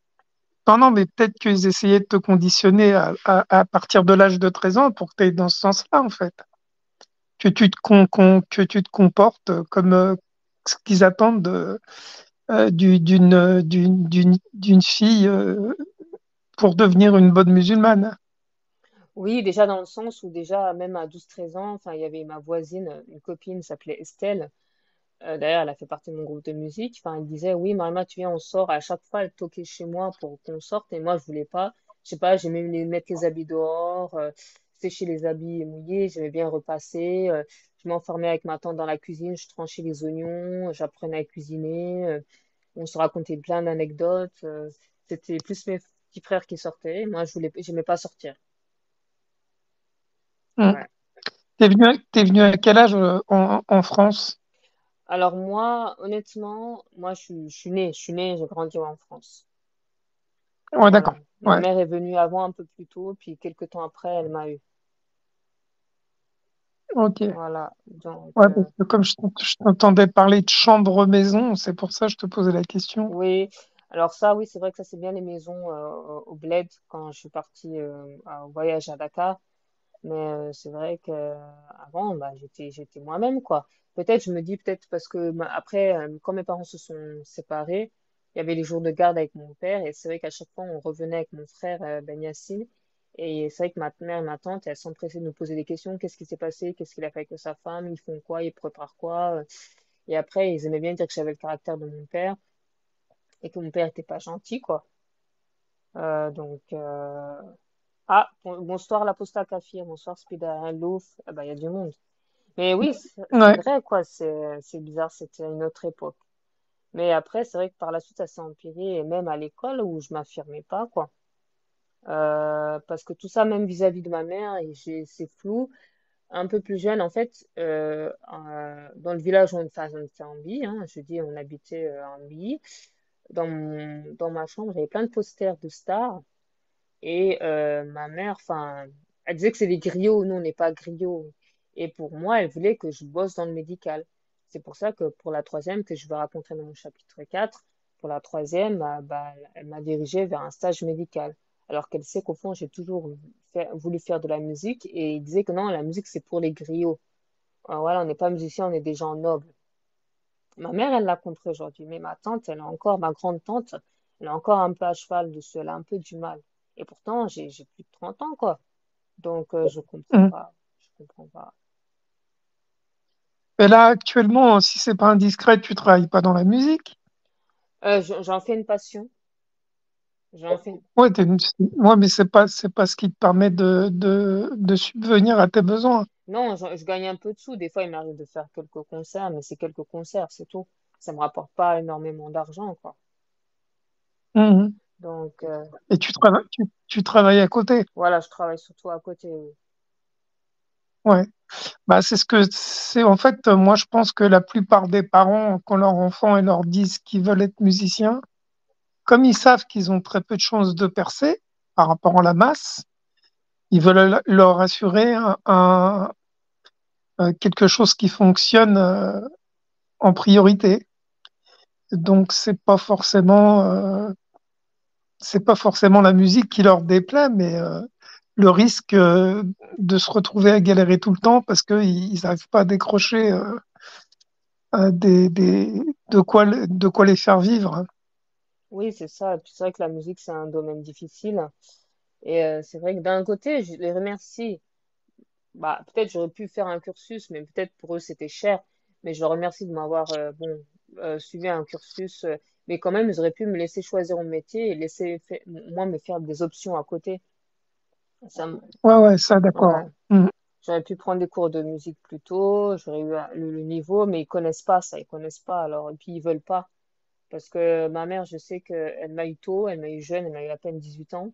Non, non, mais peut-être qu'ils essayaient de te conditionner à partir de l'âge de 13 ans pour que tu ailles dans ce sens-là, en fait. Que tu te comportes comme ce qu'ils attendent d'une fille pour devenir une bonne musulmane. Oui, déjà dans le sens où déjà, même à 12 13 ans, enfin, il y avait ma voisine, une copine, s'appelait Estelle. D'ailleurs, elle a fait partie de mon groupe de musique. Enfin, elle disait, oui, Marima, tu viens, on sort. À chaque fois, elle toquait chez moi pour qu'on sorte. Et moi, je voulais pas. Je sais pas, j'aimais mettre les habits dehors, sécher les habits mouillés. J'aimais bien repasser. Je m'enfermais avec ma tante dans la cuisine. Je tranchais les oignons. J'apprenais à cuisiner. On se racontait plein d'anecdotes. C'était plus mes petits frères qui sortaient. Moi, j'aimais pas sortir. Mm. Ouais. T'es venu à quel âge en France? Alors moi, honnêtement, moi, je suis née, j'ai grandi en France. Ouais, Voilà. d'accord. Ma Ouais, mère est venue avant un peu plus tôt, puis quelques temps après, elle m'a eu. ok. Voilà. Donc, Ouais, parce que comme je t'entendais parler de chambre maison, c'est pour ça que je te posais la question. oui. Alors ça, oui, c'est vrai que ça, c'est bien les maisons au Bled quand je suis partie en voyage à Dakar. Mais c'est vrai que avant, bah, j'étais moi-même, quoi. Peut-être, je me dis peut-être parce que après, quand mes parents se sont séparés, il y avait les jours de garde avec mon père, et c'est vrai qu'à chaque fois, on revenait avec mon frère Ben Yassine, et c'est vrai que ma mère et ma tante, elles s'empressaient de nous poser des questions. Qu'est-ce qui s'est passé? Qu'est-ce qu'il a fait avec sa femme? Ils font quoi? Ils préparent quoi? Et après, ils aimaient bien dire que j'avais le caractère de mon père, et que mon père était pas gentil, quoi. Donc, ah, bonsoir la Posta Kafir, bonsoir Spida Louf, ah bah, il y a du monde. Mais oui, c'est Ouais. vrai, quoi, c'est bizarre, c'était une autre époque. Mais après, c'est vrai que par la suite, ça s'est empiré, et même à l'école où je m'affirmais pas, quoi. Parce que tout ça, même vis-à-vis de ma mère, et c'est flou. Un peu plus jeune, en fait, dans le village où enfin, on était en Bie, hein, je dis, on habitait en Bie. Dans ma chambre, j'avais plein de posters de stars. Et ma mère, enfin, elle disait que c'est des griots. Nous, on n'est pas griots. Et pour moi, elle voulait que je bosse dans le médical. C'est pour ça que pour la troisième, que je vais raconter dans mon chapitre 4, pour la troisième, bah, elle m'a dirigée vers un stage médical. Alors qu'elle sait qu'au fond, j'ai toujours voulu faire de la musique. Et il disait que non, la musique, c'est pour les griots. Alors voilà, on n'est pas musicien, on est des gens nobles. Ma mère, elle l'a compris aujourd'hui, mais ma tante, elle a encore, ma grande tante, elle a encore un peu à cheval dessus, elle a un peu du mal. Et pourtant, j'ai plus de 30 ans, quoi. Donc, je comprends Mm. pas. Je comprends pas. Et là, actuellement, si c'est pas indiscret, tu travailles pas dans la musique. J'en fais une passion. J'en fais. Ouais, ouais, mais c'est pas ce qui te permet de subvenir à tes besoins. Non, je gagne un peu de sous. Des fois, il m'arrive de faire quelques concerts, mais c'est quelques concerts, c'est tout. Ça me rapporte pas énormément d'argent, quoi. Mhm. Donc, Et tu travailles à côté. voilà, je travaille surtout à côté. Oui. Ouais. Bah, c'est ce que c'est. En fait, moi, je pense que la plupart des parents, quand leurs enfants ils leur disent qu'ils veulent être musiciens, comme ils savent qu'ils ont très peu de chances de percer par rapport à la masse, ils veulent leur assurer quelque chose qui fonctionne en priorité. Donc, c'est pas forcément la musique qui leur déplaît, mais le risque de se retrouver à galérer tout le temps parce qu'ils n'arrivent pas à décrocher de quoi les faire vivre. Oui, c'est ça. Et puis c'est vrai que la musique, c'est un domaine difficile. Et c'est vrai que d'un côté, je les remercie. Bah, peut-être j'aurais pu faire un cursus, mais peut-être pour eux c'était cher. Mais je leur remercie de m'avoir suivi un cursus. Mais quand même, ils auraient pu me laisser choisir mon métier et laisser moi me faire des options à côté. Ça, Ouais, ouais, ça, ouais. d'accord. Mm. J'aurais pu prendre des cours de musique plus tôt. J'aurais eu le niveau, mais ils connaissent pas ça. Ils connaissent pas. Alors, et puis ils veulent pas. Parce que ma mère, je sais qu'elle m'a eu tôt, elle m'a eu jeune, elle m'a eu à peine 18 ans.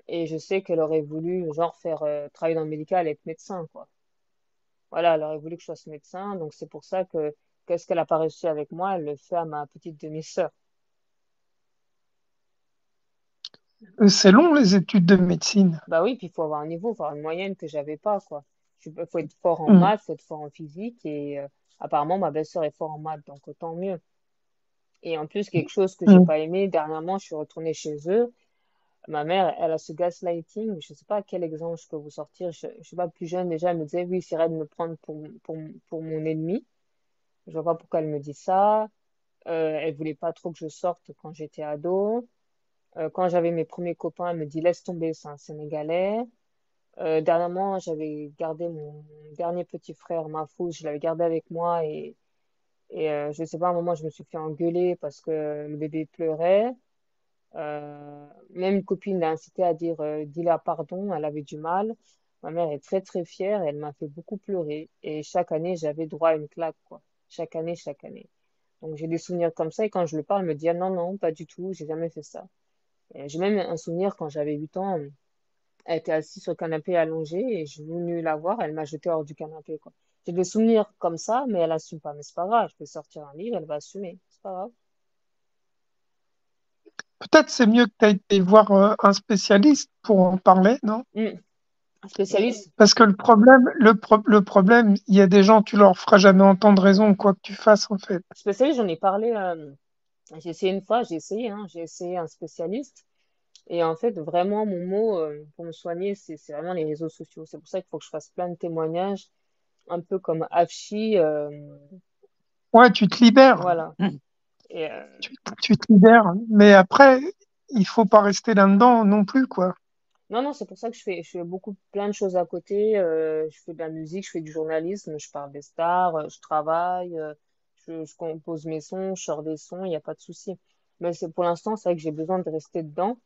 Et je sais qu'elle aurait voulu, genre, faire travailler dans le médical et être médecin, quoi. Voilà, elle aurait voulu que je fasse médecin, donc c'est pour ça que qu'est-ce qu'elle a pas réussi avec moi, elle le fait à ma petite demi-sœur. C'est long, les études de médecine. Bah oui, puis il faut avoir un niveau, il faut avoir une moyenne que j'avais pas, quoi. Il faut être fort en Mm. maths, faut être fort en physique, et apparemment ma belle-sœur est fort en maths, donc autant mieux. Et en plus, quelque chose que j'ai Mm. pas aimé, dernièrement, je suis retournée chez eux. Ma mère, elle a ce gaslighting, je sais pas quel exemple je peux vous sortir. Je suis pas plus jeune déjà, elle me disait, oui, c'est vrai de me prendre pour mon ennemi. Je vois pas pourquoi elle me dit ça. Elle voulait pas trop que je sorte quand j'étais ado. Quand j'avais mes premiers copains, elle me dit laisse tomber, c'est un Sénégalais. Dernièrement, j'avais gardé mon dernier petit frère, Mahfouz, je l'avais gardé avec moi et je sais pas, à un moment, je me suis fait engueuler parce que le bébé pleurait. Même une copine l'a incité à dire dis-la pardon, elle avait du mal. Ma mère est très très fière et elle m'a fait beaucoup pleurer. Et chaque année, j'avais droit à une claque, quoi. Chaque année, chaque année. Donc j'ai des souvenirs comme ça et quand je le parle, elle me dit ah, non, non, pas du tout, j'ai jamais fait ça. Et j'ai même un souvenir quand j'avais 8 ans, elle était assise sur le canapé allongée et je voulu la voir, elle m'a jeté hors du canapé, quoi. J'ai des souvenirs comme ça, mais elle assume pas. Mais c'est pas grave, je peux sortir un livre, elle va assumer. C'est pas grave. Peut-être c'est mieux que tu aies été voir un spécialiste pour en parler, non? Hmm. Spécialiste, Parce que le problème, il y a des gens, tu leur feras jamais entendre raison, quoi que tu fasses, en fait. spécialiste, j'en ai parlé. J'ai essayé une fois, j'ai essayé un spécialiste. Et en fait, vraiment, mon mot pour me soigner, c'est vraiment les réseaux sociaux. C'est pour ça qu'il faut que je fasse plein de témoignages, un peu comme Afshi. Ouais, tu te libères. Voilà. Et, Tu te libères. Mais après, il faut pas rester là-dedans non plus, quoi. non, non, c'est pour ça que je fais beaucoup, plein de choses à côté. Je fais de la musique, je fais du journalisme, je parle des stars, je travaille, je compose mes sons, je sors des sons, il n'y a pas de souci. Mais c'est pour l'instant, c'est vrai que j'ai besoin de rester dedans.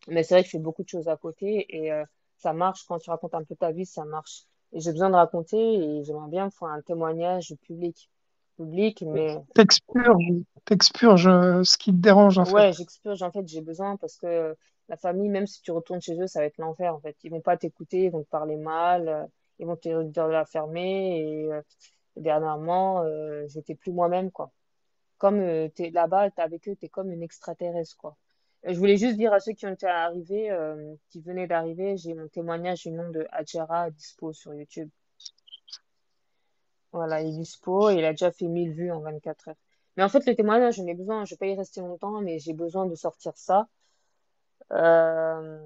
Mais c'est vrai que je fais beaucoup de choses à côté et ça marche. Quand tu racontes un peu ta vie, ça marche. Et j'ai besoin de raconter et j'aimerais bien faire un témoignage public. Public, mais T'expurges ce qui te dérange, en fait. ouais, j'expurge, en fait, j'ai besoin parce que la famille, même si tu retournes chez eux, ça va être l'enfer, en fait. Ils vont pas t'écouter, ils vont te parler mal, ils vont te dire de la fermer et dernièrement, j'étais plus moi-même, quoi. Comme t'es là-bas, t'es avec eux, t'es comme une extraterrestre, quoi. Je voulais juste dire à ceux qui ont été arrivés, qui venaient d'arriver, j'ai mon témoignage du nom de Adjara dispo sur YouTube. Voilà, il est dispo et il a déjà fait 1000 vues en 24 heures. Mais en fait, le témoignage, j'en ai besoin. Je vais pas y rester longtemps, mais j'ai besoin de sortir ça. Euh,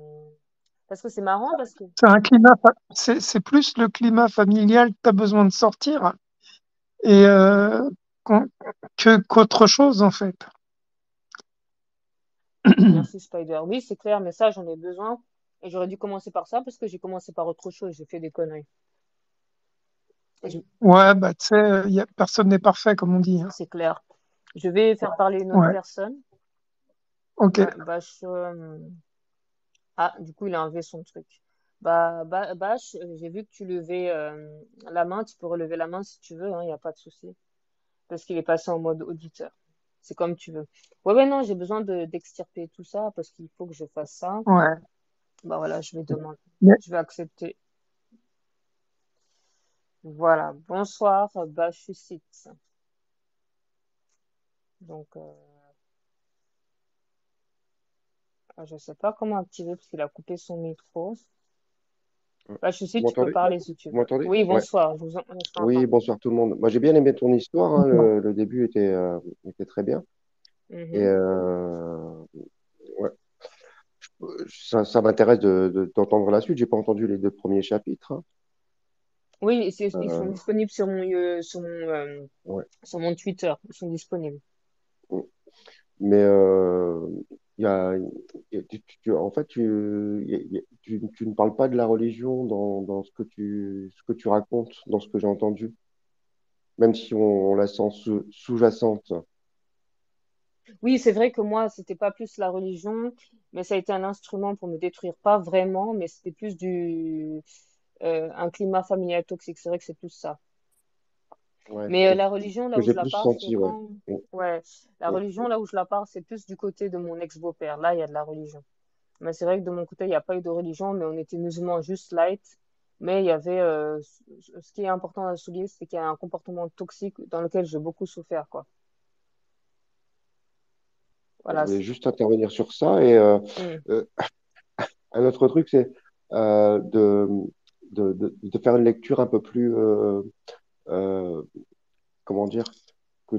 Parce que c'est marrant, parce que C'est un c'est plus le climat familial que tu as besoin de sortir et qu'on- qu'autre chose en fait. merci Spider. Oui, c'est clair, mais ça, j'en ai besoin. Et j'aurais dû commencer par ça parce que j'ai commencé par autre chose. J'ai fait des conneries. Et Ouais, bah tu sais, personne n'est parfait comme on dit, hein. c'est clair. Je vais faire parler une autre Ouais, personne. ok. Ouais, ah, du coup, il a enlevé son truc. Bash, j'ai vu que tu levais la main. Tu peux relever la main si tu veux, il n'y a pas de souci. Parce qu'il est passé en mode auditeur. C'est comme tu veux. Ouais, ouais, non, j'ai besoin d'extirper tout ça parce qu'il faut que je fasse ça. Ouais. Bah voilà, je vais demander. Mais Je vais accepter. Voilà. Bonsoir, Bachusit. Donc, je sais pas comment activer parce qu'il a coupé son micro. Vous Bachusit, tu peux m'entendez? parler si tu Vous veux. m'entendez? Oui, Ouais. bonsoir, je Oui, t'entends. bonsoir tout le monde. Moi, j'ai bien aimé ton histoire, hein. Le début était très bien. Et Mhm. ouais, ça m'intéresse d'entendre la suite. J'ai pas entendu les deux premiers chapitres, hein. Oui, ils sont Euh, disponibles ouais. sur mon Twitter. Ils sont disponibles. Mais il y a, en fait, tu ne parles pas de la religion dans ce que tu racontes, dans ce que j'ai entendu, même si on la sent sous-jacente. Oui, c'est vrai que moi, c'était pas plus la religion, mais ça a été un instrument pour me détruire. Pas vraiment, mais c'était plus un climat familial toxique. C'est vrai que c'est plus ça. Ouais, Mais c'est la ce religion, là que où j'ai je la plus parle, c'est senti, ouais. quand, ouais, la religion, là où je la parle, c'est plus du côté de mon ex-beau-père. Là, il y a de la religion. Mais c'est vrai que de mon côté, il n'y a pas eu de religion, mais on était musulmans juste light. Mais il y avait, ce qui est important à souligner, c'est qu'il y a un comportement toxique dans lequel j'ai beaucoup souffert, quoi. Je Voilà. voulais juste intervenir sur ça. Et Hmm. euh, un autre truc, c'est de faire une lecture un peu plus, euh, comment dire, que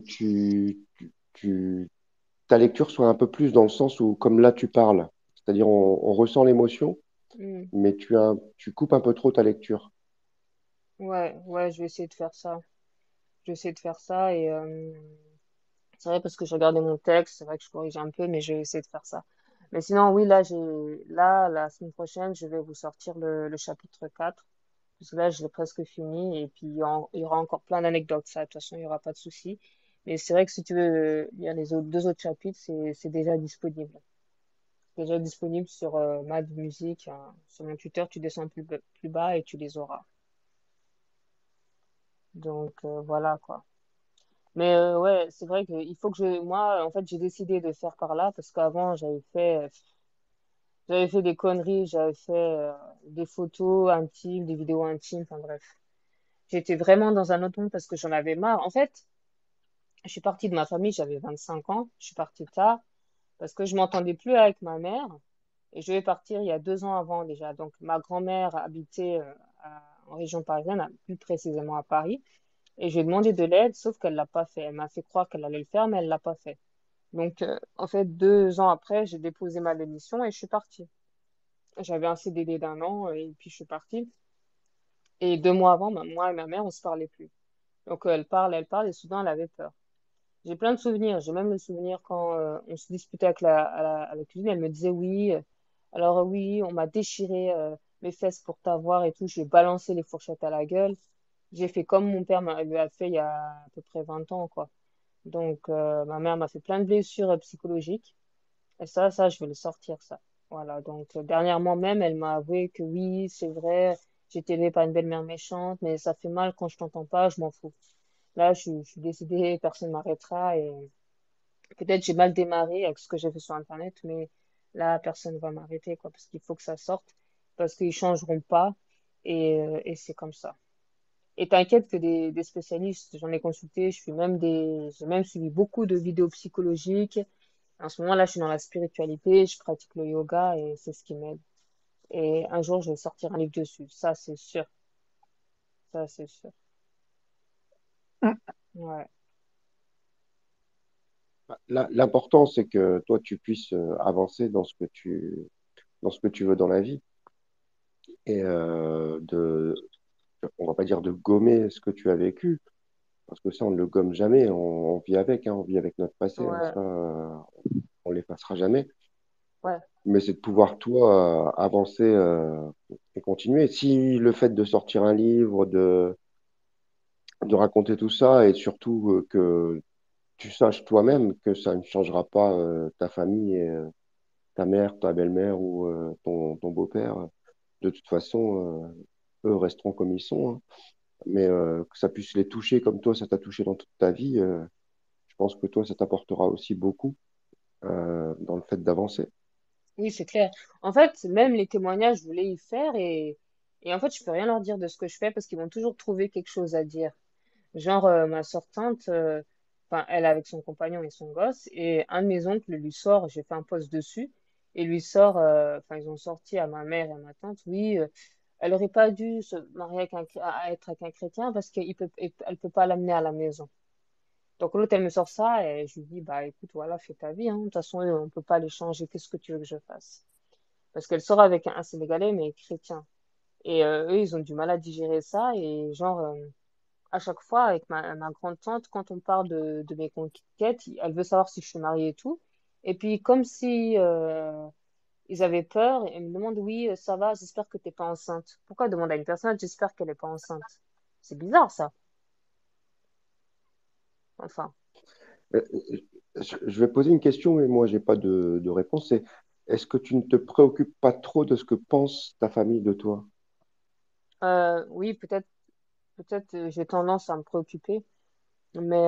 ta lecture soit un peu plus dans le sens où, comme là, tu parles, c'est-à-dire on ressent l'émotion, Hmm. mais tu coupes un peu trop ta lecture. Ouais, ouais, je vais essayer de faire ça. Je vais essayer de faire ça et c'est vrai parce que j'ai regardé mon texte, c'est vrai que je corrige un peu, mais je vais essayer de faire ça. Mais sinon, oui, là, la semaine prochaine, je vais vous sortir le chapitre 4 parce que là, je l'ai presque fini et puis il y aura encore plein d'anecdotes, ça, de toute façon, il y aura pas de souci. Mais c'est vrai que si tu veux lire les deux autres chapitres, c'est déjà disponible. C'est déjà disponible sur Mad Music, hein. Sur mon Twitter, tu descends plus bas et tu les auras. Donc, voilà, quoi. Mais ouais, c'est vrai qu'il faut que moi, en fait, j'ai décidé de faire par là parce qu'avant, j'avais fait des conneries, j'avais fait des photos intimes, des vidéos intimes, enfin bref. J'étais vraiment dans un autre monde parce que j'en avais marre. En fait, je suis partie de ma famille, j'avais 25 ans, je suis partie tard parce que je m'entendais plus avec ma mère et je devais partir il y a 2 ans avant déjà. Donc, ma grand-mère habitait en région parisienne, plus précisément à Paris. Et je lui ai demandé de l'aide, sauf qu'elle l'a pas fait. Elle m'a fait croire qu'elle allait le faire, mais elle l'a pas fait. Donc, en fait, 2 ans après, j'ai déposé ma démission et je suis partie. J'avais un CDD d'1 an et puis je suis partie. Et 2 mois avant, moi et ma mère, on se parlait plus. Donc, elle parle et soudain, elle avait peur. J'ai plein de souvenirs. J'ai même le souvenir quand on se disputait à la cuisine. Elle me disait oui. Alors oui, on m'a déchiré mes fesses pour t'avoir et tout. Je lui ai balancé les fourchettes à la gueule. J'ai fait comme mon père lui a fait il y a à peu près 20 ans, quoi. Donc, ma mère m'a fait plein de blessures psychologiques. Et ça, je vais le sortir, ça. Voilà. Donc, dernièrement même, elle m'a avoué que oui, c'est vrai, j'ai été élevée par une belle-mère méchante, mais ça fait mal quand je t'entends pas, je m'en fous. Là, je suis décidée, personne m'arrêtera et peut-être j'ai mal démarré avec ce que j'ai fait sur Internet, mais là, personne va m'arrêter, quoi, parce qu'il faut que ça sorte, parce qu'ils changeront pas et c'est comme ça. Et t'inquiète que des spécialistes, j'en ai consulté, j'ai même suivi beaucoup de vidéos psychologiques, En ce moment-là, je suis dans la spiritualité, je pratique le yoga et c'est ce qui m'aide. Et un jour, je vais sortir un livre dessus. Ça, c'est sûr. Ça, c'est sûr. Mm. Ouais. L'important, c'est que toi, tu puisses avancer dans ce que tu veux dans la vie et on va pas dire de gommer ce que tu as vécu, parce que ça, on ne le gomme jamais, on vit avec, hein, on vit avec notre passé, hein, Ouais. ça, on l'effacera jamais. Ouais. Mais c'est de pouvoir, toi, avancer et continuer. Si le fait de sortir un livre, de raconter tout ça, et surtout que tu saches toi-même que ça ne changera pas ta famille, et, ta mère, ta belle-mère ou ton beau-père, de toute façon, eux resteront comme ils sont, hein. Mais que ça puisse les toucher comme toi, ça t'a touché dans toute ta vie, je pense que toi, ça t'apportera aussi beaucoup dans le fait d'avancer. Oui, c'est clair. En fait, même les témoignages, je voulais y faire et en fait, je peux rien leur dire de ce que je fais parce qu'ils vont toujours trouver quelque chose à dire. Genre, ma sortante, enfin, elle avec son compagnon et son gosse, et un de mes oncles lui sort, j'ai fait un post dessus, et lui sort, enfin, ils ont sorti à ma mère et à ma tante, oui, elle aurait pas dû se marier à être avec un chrétien parce elle peut pas l'amener à la maison. Donc l'autre, elle me sort ça, et je lui dis, bah écoute, voilà, fais ta vie, hein. De toute façon, on peut pas les changer, qu'est-ce que tu veux que je fasse? Parce qu'elle sort avec un Sénégalais, mais chrétien. Et eux, ils ont du mal à digérer ça, et genre, à chaque fois, avec ma grande-tante, quand on parle de mes conquêtes, elle veut savoir si je suis mariée et tout. Et puis, comme si ils avaient peur, elle me demande, oui, ça va, j'espère que t'es pas enceinte. Pourquoi demander à une personne, j'espère qu'elle est pas enceinte? C'est bizarre, ça. Enfin, Euh, je vais poser une question, mais moi, j'ai pas de réponse. C'est, est-ce que tu ne te préoccupes pas trop de ce que pense ta famille de toi? oui, peut-être, j'ai tendance à me préoccuper. Mais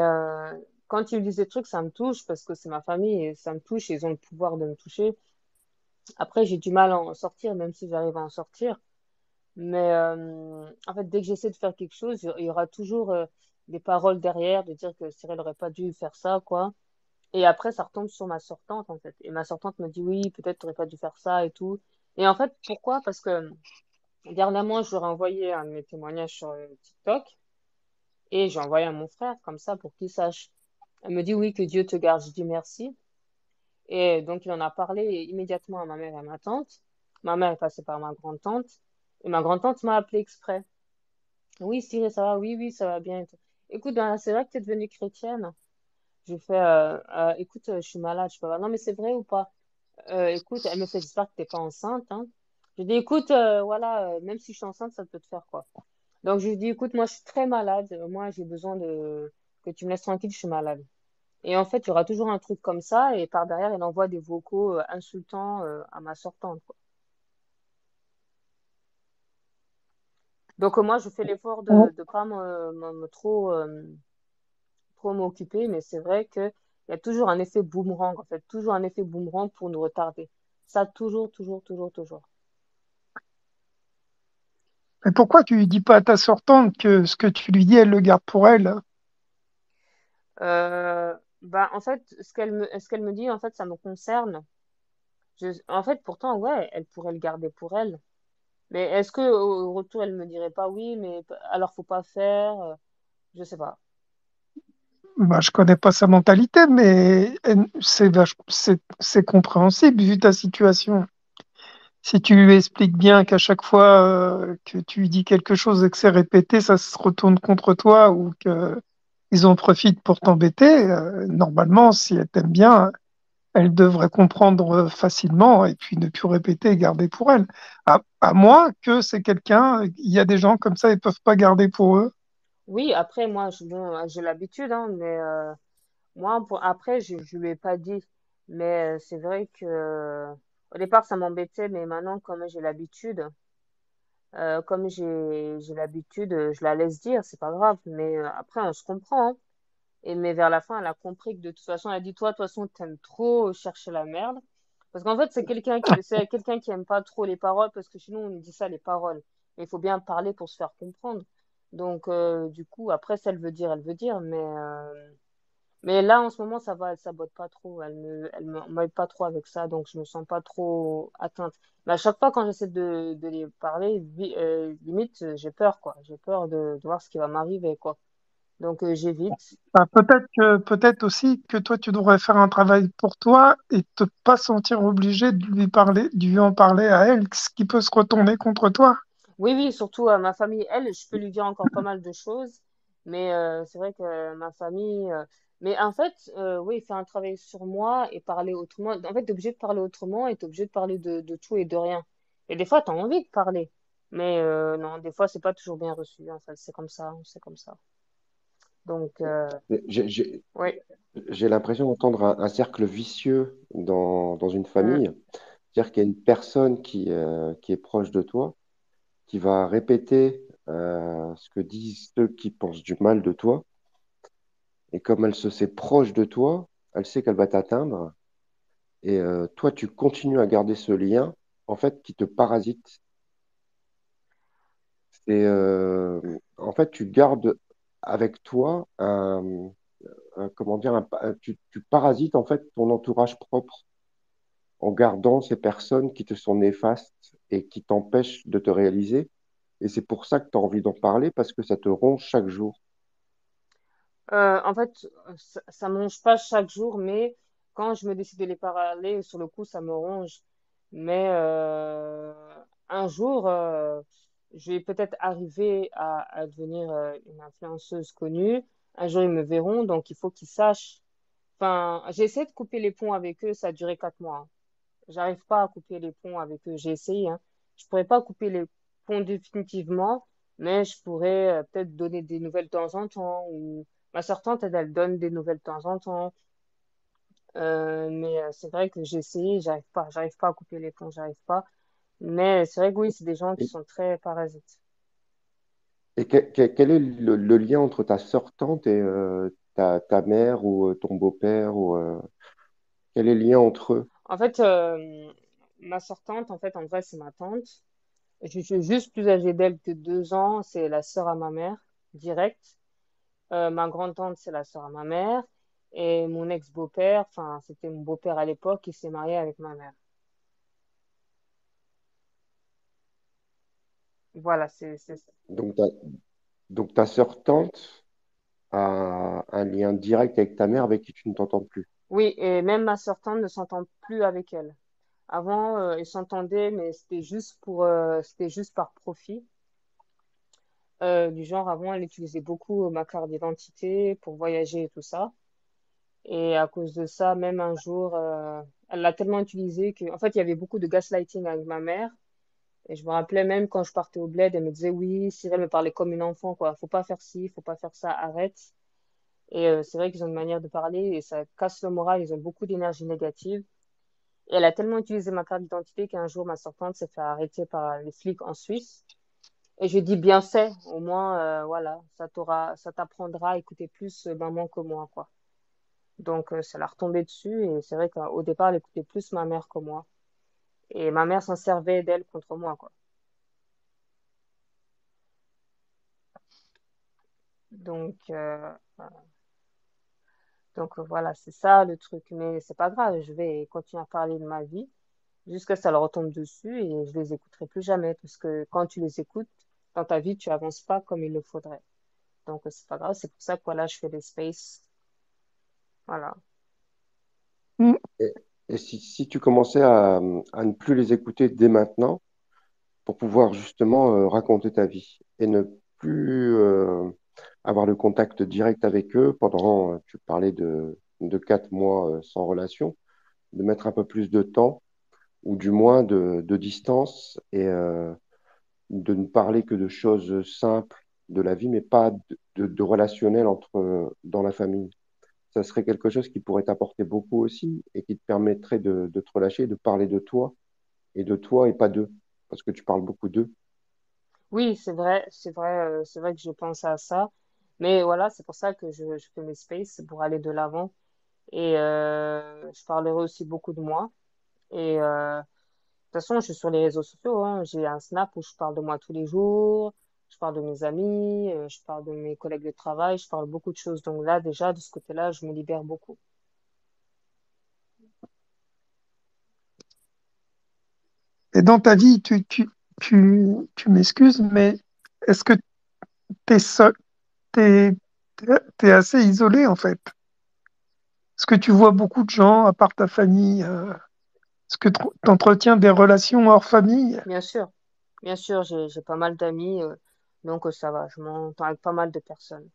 quand ils me disent des trucs, ça me touche parce que c'est ma famille et ça me touche et ils ont le pouvoir de me toucher. Après, j'ai du mal à en sortir, même si j'arrive à en sortir. Mais en fait, dès que j'essaie de faire quelque chose, il y aura toujours des paroles derrière de dire que Cyril n'aurait pas dû faire ça, quoi. Et après, ça retombe sur ma sortante, en fait. Et ma sortante me dit, oui, peut-être t'aurais pas dû faire ça et tout. Et en fait, pourquoi? Parce que dernièrement, je leur ai envoyé un de mes témoignages sur TikTok et j'ai envoyé à mon frère, comme ça, pour qu'il sache. Elle me dit, oui, que Dieu te garde. Je dis merci. Et donc, il en a parlé immédiatement à ma mère et à ma tante. Ma mère est passée par ma grande-tante. Et ma grande-tante m'a appelé exprès. Oui, Cyril, ça va? Oui, oui, ça va bien. Et tout. Écoute, ben, c'est vrai que tu es devenue chrétienne. Je fais, écoute, je suis malade, je peux pas. Non, mais c'est vrai ou pas? Écoute, elle me fait, j'espère que t'es pas enceinte, hein. Je dis, écoute, voilà, même si je suis enceinte, ça peut te faire quoi? Donc, je lui dis, écoute, moi, je suis très malade. Moi, j'ai besoin que tu me laisses tranquille, je suis malade. Et en fait, il y aura toujours un truc comme ça, et par derrière, elle envoie des vocaux insultants à ma sortante, quoi. Donc, moi, je fais l'effort Mm. de pas trop m'occuper, mais c'est vrai qu'il y a toujours un effet boomerang, en fait, toujours un effet boomerang pour nous retarder. Ça, toujours, toujours, toujours, toujours. Mais pourquoi tu lui dis pas à ta sortante que ce que tu lui dis, elle le garde pour elle? Bah, en fait, ce qu'elle me dit, en fait, ça me concerne. En fait, pourtant, ouais, elle pourrait le garder pour elle. Mais est-ce que au retour, elle me dirait pas oui, mais alors faut pas faire, je sais pas. Bah, je connais pas sa mentalité, mais c'est compréhensible vu ta situation. Si tu lui expliques bien qu'à chaque fois que tu lui dis quelque chose et que c'est répété, ça se retourne contre toi ou qu'ils en profitent pour t'embêter, normalement, si elle t'aime bien, elle devrait comprendre facilement et puis ne plus répéter et garder pour elle. À moins que c'est quelqu'un, il y a des gens comme ça, ils peuvent pas garder pour eux. Oui, après, moi, bon, j'ai l'habitude, hein, mais moi, après, je lui ai pas dit. Mais c'est vrai que au départ, ça m'embêtait, mais maintenant, comme j'ai l'habitude, j'ai l'habitude, je la laisse dire, c'est pas grave. Mais après, on se comprend, hein. Mais vers la fin, elle a compris que de toute façon, elle a dit, toi, de toute façon, t'aimes trop chercher la merde. Parce qu'en fait, c'est quelqu'un qui aime pas trop les paroles, parce que chez nous, on dit ça, les paroles. Mais il faut bien parler pour se faire comprendre. Donc, du coup, après, si elle veut dire, elle veut dire. Mais là, en ce moment, ça va, elle sabote pas trop. Elle me m'aide pas trop avec ça, donc je me sens pas trop atteinte. Mais à chaque fois, quand j'essaie de les parler, limite, j'ai peur, quoi. J'ai peur de voir ce qui va m'arriver, quoi. Donc, j'évite. Bah, peut-être aussi que toi, tu devrais faire un travail pour toi et te pas sentir obligé de lui parler, de lui en parler à elle, ce qui peut se retourner contre toi. Oui, oui, surtout ma famille, elle, je peux lui dire encore pas mal de choses, mais c'est vrai que ma famille. Mais en fait, oui, faire un travail sur moi et parler autrement. En fait, t'es obligé de parler autrement et t'es obligé de parler de tout et de rien. Et des fois, t'as envie de parler, mais non, des fois, c'est pas toujours bien reçu. En fait, c'est comme ça, c'est comme ça. Donc, J'ai j'ai- oui. j'ai l'impression d'entendre un cercle vicieux dans une Mm. famille. C'est-à-dire qu'il y a une personne qui est proche de toi, qui va répéter ce que disent ceux qui pensent du mal de toi. Et comme elle se sait proche de toi, elle sait qu'elle va t'atteindre. Et toi, tu continues à garder ce lien, en fait, qui te parasite. Et en fait, tu gardes avec toi comment dire, tu parasites en fait ton entourage propre en gardant ces personnes qui te sont néfastes et qui t'empêchent de te réaliser. Et c'est pour ça que tu as envie d'en parler parce que ça te ronge chaque jour. En fait, ça me ronge pas chaque jour, mais quand je me décide de les parler, sur le coup, ça me ronge. Mais un jour, je vais peut-être arriver à devenir une influenceuse connue. Un jour, ils me verront, donc il faut qu'ils sachent. Enfin, j'ai essayé de couper les ponts avec eux, ça a duré 4 mois, hein. J'arrive pas à couper les ponts avec eux. J'ai essayé, hein. Je pourrais pas couper les ponts définitivement, mais je pourrais peut-être donner des nouvelles de temps en temps. Ou ma sœur tante, elle, elle donne des nouvelles de temps en temps. Mais c'est vrai que j'ai essayé, j'arrive pas à couper les ponts, j'arrive pas. Mais c'est vrai que oui, c'est des gens qui Et, sont très parasites. quel est le lien entre ta sœur tante et ta mère ou ton beau-père ou quel est le lien entre eux? En fait, ma sœur tante, en fait, en vrai, c'est ma tante. Je suis juste plus âgée d'elle que 2 ans. C'est la sœur à ma mère, direct. Ma grande-tante, c'est la sœur à ma mère. Et mon ex-beau-père, enfin, c'était mon beau-père à l'époque, qui s'est marié avec ma mère. Voilà, c'est ça. Donc, donc ta sœur tante a un lien direct avec ta mère avec qui tu ne t'entends plus. Oui, et même ma sœur tante ne s'entend plus avec elle. Avant, ils s'entendaient, mais c'était juste par profit. Du genre, avant, elle utilisait beaucoup ma carte d'identité pour voyager et tout ça. Et à cause de ça, même un jour, elle l'a tellement utilisé que, en fait, il y avait beaucoup de gaslighting avec ma mère. Et je me rappelais même quand je partais au bled, elle me disait oui, Cyril me parlait comme une enfant, quoi. Faut pas faire ci, faut pas faire ça, arrête. Et c'est vrai qu'ils ont une manière de parler et ça casse le moral, ils ont beaucoup d'énergie négative. Et elle a tellement utilisé ma carte d'identité qu'un jour, ma sortante s'est fait arrêter par les flics en Suisse. Et je lui ai dit bien fait, au moins, voilà, ça t'apprendra à écouter plus maman que moi, quoi. Donc, ça l'a retombé dessus et c'est vrai qu'au départ, elle écoutait plus ma mère que moi. Et ma mère s'en servait d'elle contre moi, quoi. Donc, voilà, c'est ça le truc. Mais c'est pas grave, je vais continuer à parler de ma vie jusqu'à ce que ça leur retombe dessus et je les écouterai plus jamais parce que quand tu les écoutes dans ta vie, tu avances pas comme il le faudrait. Donc, c'est pas grave, c'est pour ça que voilà, je fais des spaces. Voilà. Mm. Et, et si tu commençais à ne plus les écouter dès maintenant pour pouvoir justement raconter ta vie et ne plus avoir le contact direct avec eux pendant, tu parlais de 4 mois sans relation, de mettre un peu plus de temps ou du moins de distance et de ne parler que de choses simples de la vie, mais pas de relationnel dans la famille. Ça serait quelque chose qui pourrait t'apporter beaucoup aussi et qui te permettrait de te relâcher, de parler de toi et pas d'eux, parce que tu parles beaucoup d'eux. Oui, c'est vrai que je pense à ça. Mais voilà, c'est pour ça que je fais mes spaces pour aller de l'avant. Et je parlerai aussi beaucoup de moi. Et de toute façon, je suis sur les réseaux sociaux, hein. J'ai un Snap où je parle de moi tous les jours. Je parle de mes amis, je parle de mes collègues de travail, je parle beaucoup de choses. Donc là, déjà, de ce côté-là, je me libère beaucoup. Et dans ta vie, tu m'excuses, mais est-ce que t'es seul, t'es, t'es assez isolé en fait? Est-ce que tu vois beaucoup de gens à part ta famille? Est-ce que tu entretiens des relations hors famille? Bien sûr, bien sûr, j'ai pas mal d'amis, donc ça va, je m'entends avec pas mal de personnes.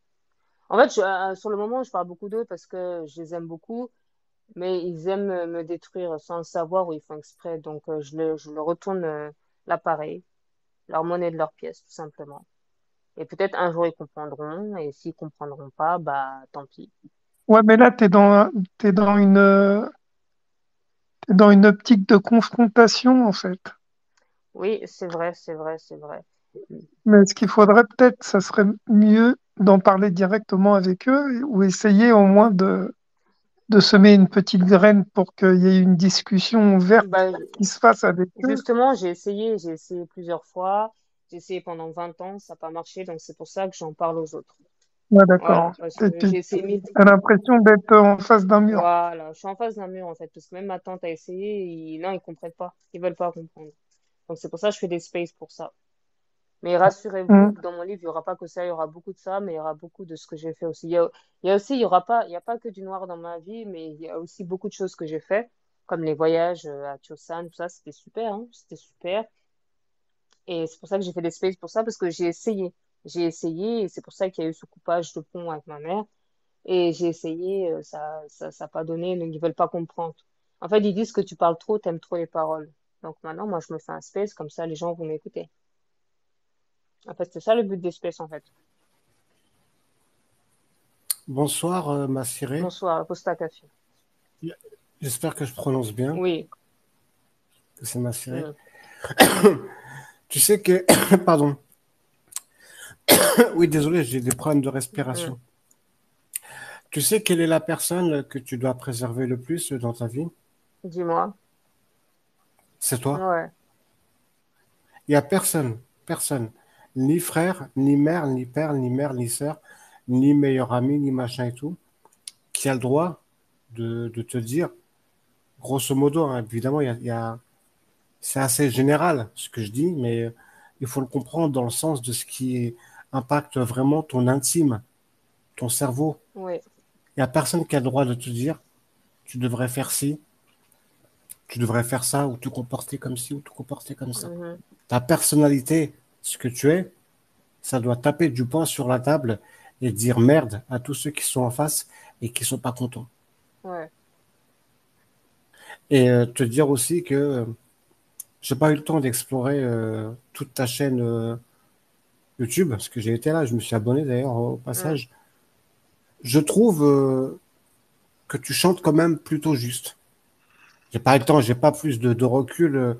En fait, sur le moment, je parle beaucoup d'eux parce que je les aime beaucoup, mais ils aiment me détruire sans le savoir ou ils font exprès. Donc, je leur retourne l'appareil, leur monnaie de leur pièce, tout simplement. Et peut-être un jour ils comprendront, et s'ils comprendront pas, bah tant pis. Ouais, mais là, t'es dans une optique de confrontation en fait. Oui, c'est vrai, c'est vrai, c'est vrai. Mais ce qu'il faudrait peut-être, ça serait mieux d'en parler directement avec eux ou essayer au moins de semer une petite graine pour qu'il y ait une discussion ouverte Bah, qui se fasse avec eux. justement, j'ai essayé plusieurs fois, j'ai essayé pendant 20 ans, ça n'a pas marché, donc c'est pour ça que j'en parle aux autres. Ouais, Voilà, d'accord. parce que j'ai essayé mille. T'as l'impression d'être en face d'un mur. Voilà, je suis en face d'un mur en fait, parce que même ma tante a essayé, non, ils comprennent pas, ils veulent pas comprendre. Donc c'est pour ça que je fais des spaces pour ça. Mais rassurez-vous, Hum. dans mon livre, il y aura pas que ça, il y aura beaucoup de ça, mais il y aura beaucoup de ce que j'ai fait aussi. Il y a aussi, il y a pas que du noir dans ma vie, mais il y a aussi beaucoup de choses que j'ai fait, comme les voyages à Tiosan, tout ça, c'était super, hein, c'était super. Et c'est pour ça que j'ai fait des spaces pour ça, parce que j'ai essayé. J'ai essayé, et c'est pour ça qu'il y a eu ce coupage de pont avec ma mère. Et j'ai essayé, ça a pas donné, donc ils veulent pas comprendre. En fait, ils disent que tu parles trop, t'aimes trop les paroles. Donc maintenant, moi, je me fais un space, comme ça, les gens vont m'écouter. En fait, c'est ça le but des spaces, en fait. Bonsoir, Massiré. Bonsoir, Costa Café. J'espère que je prononce bien, Oui. que c'est Massiré. Mm, Tu sais que, pardon, oui, désolé, j'ai des problèmes de mm. respiration. Tu sais quelle est la personne que tu dois préserver le plus dans ta vie? Dis-moi. C'est toi. Ouais. Il n'y a personne, personne, ni frère, ni mère, ni père, ni mère, ni sœur, ni meilleur ami, ni machin et tout, qui a le droit de te dire, grosso modo, hein, évidemment, c'est assez général ce que je dis, mais il faut le comprendre dans le sens de ce qui impacte vraiment ton intime, ton cerveau. Oui. Il n'y a personne qui a le droit de te dire, tu devrais faire ci, tu devrais faire ça, ou te comporter comme ci, ou te comporter comme ça. Mhm. Ta personnalité, ce que tu es, ça doit taper du poing sur la table et dire merde à tous ceux qui sont en face et qui sont pas contents. Ouais. Et te dire aussi que j'ai pas eu le temps d'explorer toute ta chaîne YouTube, parce que j'ai été là, je me suis abonné d'ailleurs au Mm. passage. Je trouve que tu chantes quand même plutôt juste. J'ai pas le temps, j'ai pas plus de recul,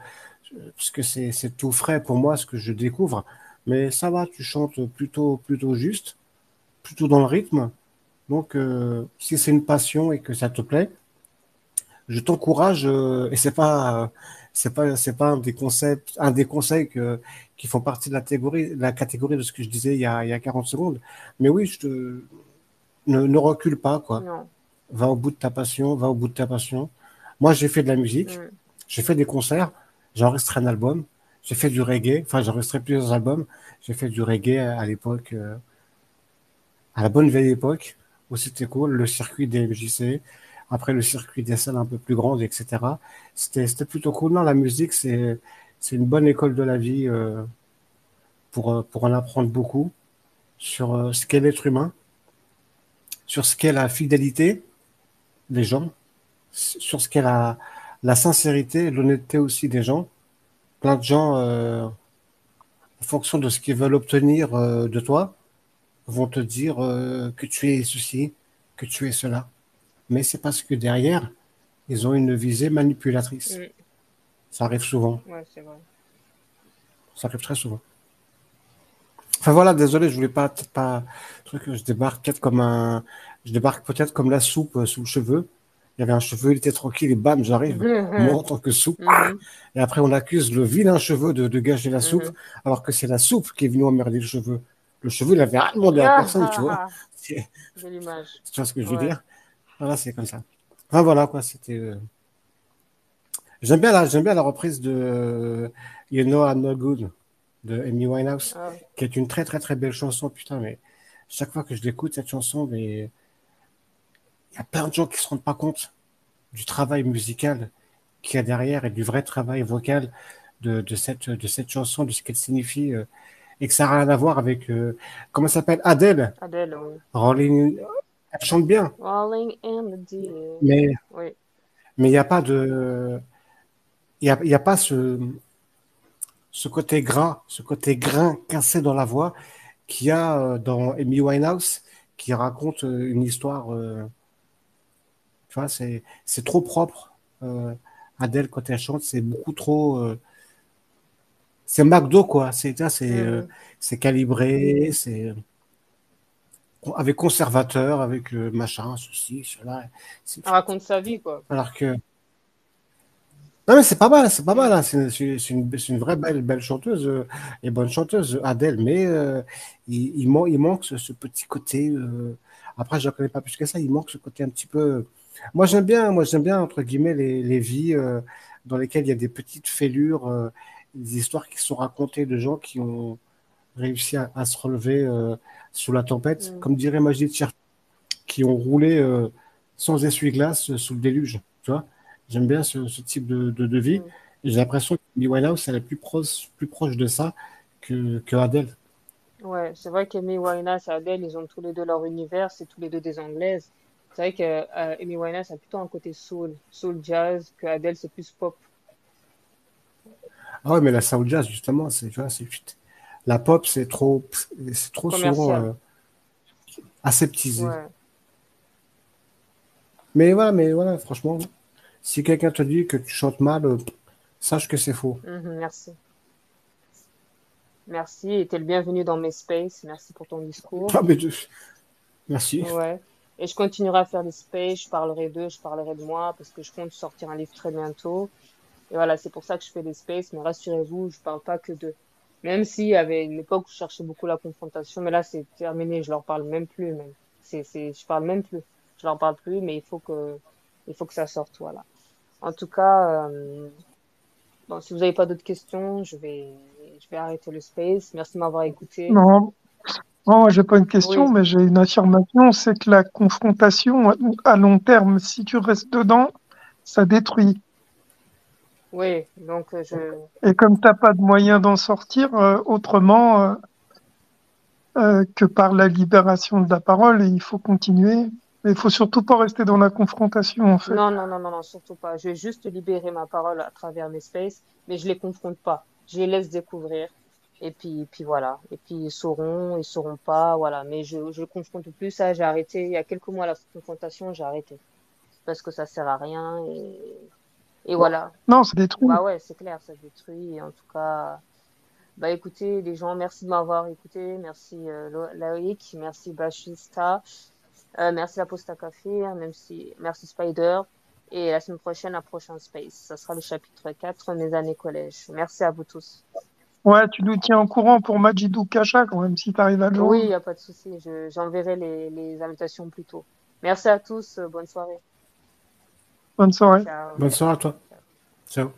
parce que c'est tout frais pour moi ce que je découvre. Mais ça va, tu chantes plutôt juste, plutôt dans le rythme. Donc, si c'est une passion et que ça te plaît, je t'encourage, et c'est pas un des conseils qui font partie de la catégorie de ce que je disais il y a 40 secondes. Mais oui, ne recule pas, quoi. Non. Va au bout de ta passion, va au bout de ta passion. Moi, j'ai fait de la musique, Mm. j'ai fait des concerts, j'ai enregistré un album, j'ai fait du reggae, enfin, j'ai enregistré plusieurs albums. J'ai fait du reggae à l'époque, à la bonne vieille époque, où c'était cool, le circuit des MJC, après le circuit des salles un peu plus grandes, etc. C'était plutôt cool. Non, la musique, c'est une bonne école de la vie pour en apprendre beaucoup sur ce qu'est l'être humain, sur ce qu'est la fidélité des gens, sur ce qu'est la sincérité, l'honnêteté aussi des gens. Plein de gens, en fonction de ce qu'ils veulent obtenir de toi, vont te dire que tu es ceci, que tu es cela. Mais c'est parce que derrière, ils ont une visée manipulatrice. Mm. Ça arrive souvent. Ouais, c'est vrai. Ça arrive très souvent. Enfin voilà, désolé, je voulais pas, truc, je débarque peut-être comme la soupe sous le cheveu. Il y avait un cheveu, il était tranquille, et bam, j'arrive, moi en tant que soupe. Mhm, Et après, on accuse le vilain cheveu de gâcher la soupe, mhm. alors que c'est la soupe qui est venue emmerder le cheveu. Le cheveu, il avait rien demandé à Ah, personne, tu ah, vois. ah, belle image. Tu vois ce que je veux Ouais. dire? Voilà, c'est comme ça. Enfin, voilà, quoi, c'était. J'aime bien la reprise de You Know I'm Not Good de Amy Winehouse, Ah, qui est une très, très, très belle chanson. Putain, mais chaque fois que je l'écoute, cette chanson, mais il y a plein de gens qui se rendent pas compte du travail musical qu'il y a derrière et du vrai travail vocal de cette chanson, de ce qu'elle signifie, et que ça n'a rien à voir avec, comment elle s'appelle, Adele. Adele, oui. Rolling, elle chante bien, Rolling in the deep. mais Oui. mais il n'y a pas de, il y a pas ce côté gras, ce côté grain cassé dans la voix qu'il y a dans Amy Winehouse, qui raconte une histoire, tu vois, c'est trop propre. Adele, quand elle chante, c'est beaucoup trop, c'est McDo, quoi. Mhm. C'est calibré, c'est avec conservateur, avec machin, ceci, cela. Elle raconte sa vie, quoi. Alors que, non, mais c'est pas mal, Mhm. hein. C'est une vraie belle chanteuse et bonne chanteuse, Adele, mais il manque ce petit côté. Après, je ne connais pas plus que ça, il manque ce côté un petit peu. Moi, j'aime bien, entre guillemets, les vies dans lesquelles il y a des petites fêlures, des histoires qui sont racontées de gens qui ont réussi à se relever sous la tempête, Mhm. comme dirait Majid Cherki, qui ont roulé sans essuie-glace sous le déluge. Tu vois, j'aime bien ce type de vie. Mhm. Et j'ai l'impression que Amy Winehouse, elle est plus proche de ça que Adele. Ouais, c'est vrai qu'Amy Winehouse et Adele, ils ont tous les deux leur univers, c'est tous les deux des Anglaises. C'est vrai que Amy Winehouse a plutôt un côté soul jazz, que Adele c'est plus pop Ah ouais, mais la soul jazz, justement, c'est, tu vois, la pop, c'est trop souvent commercial. aseptisé. Ouais. Mais voilà, franchement, si quelqu'un te dit que tu chantes mal, sache que c'est faux. Mhm, merci. Merci, et t'es le bienvenu dans mes spaces. Merci pour ton discours. Ah, mais merci. Ouais. Et je continuerai à faire des spaces, je parlerai d'eux, je parlerai de moi, parce que je compte sortir un livre très bientôt. Et voilà, c'est pour ça que je fais des spaces, mais rassurez-vous, je parle pas que d'eux. Même s'il y avait une époque où je cherchais beaucoup la confrontation, mais là c'est terminé, je leur parle même plus, même. Je parle même plus. Je leur parle plus, mais il faut que ça sorte, voilà. En tout cas, bon, si vous n'avez pas d'autres questions, je vais arrêter le space. Merci de m'avoir écouté. Non, non, j'ai pas une question, Oui, mais j'ai une affirmation, c'est que la confrontation à long terme, si tu restes dedans, ça détruit. oui, donc Et comme t'as pas de moyen d'en sortir autrement que par la libération de la parole, il faut continuer. Mais il faut surtout pas rester dans la confrontation, en fait. non, surtout pas. Je vais juste libérer ma parole à travers mes spaces, mais je les confronte pas. Je les laisse découvrir. Puis voilà. Et puis ils sauront pas, voilà. Mais je le confronte plus. Ça, j'ai arrêté. Il y a quelques mois, la confrontation, j'ai arrêté. Parce que ça sert à rien. Et voilà. Non, ça détruit. Bah ouais, c'est clair, ça détruit. Et en tout cas, bah écoutez, les gens, merci de m'avoir écouté. Merci Loïc. Merci Bachista. Merci la Posta Café, hein, merci Spider. Et la semaine prochaine, un prochain Space. Ça sera le chapitre 4, mes années collège. Merci à vous tous. Ouais, tu nous tiens au courant pour Majidou Kacha, quand même, si tu arrives à le Oui, il joindre. n'y a pas de souci. J'enverrai les invitations plus tôt. Merci à tous. Bonne soirée. Bonne soirée. Ciao. Bonne soirée à toi. Ciao.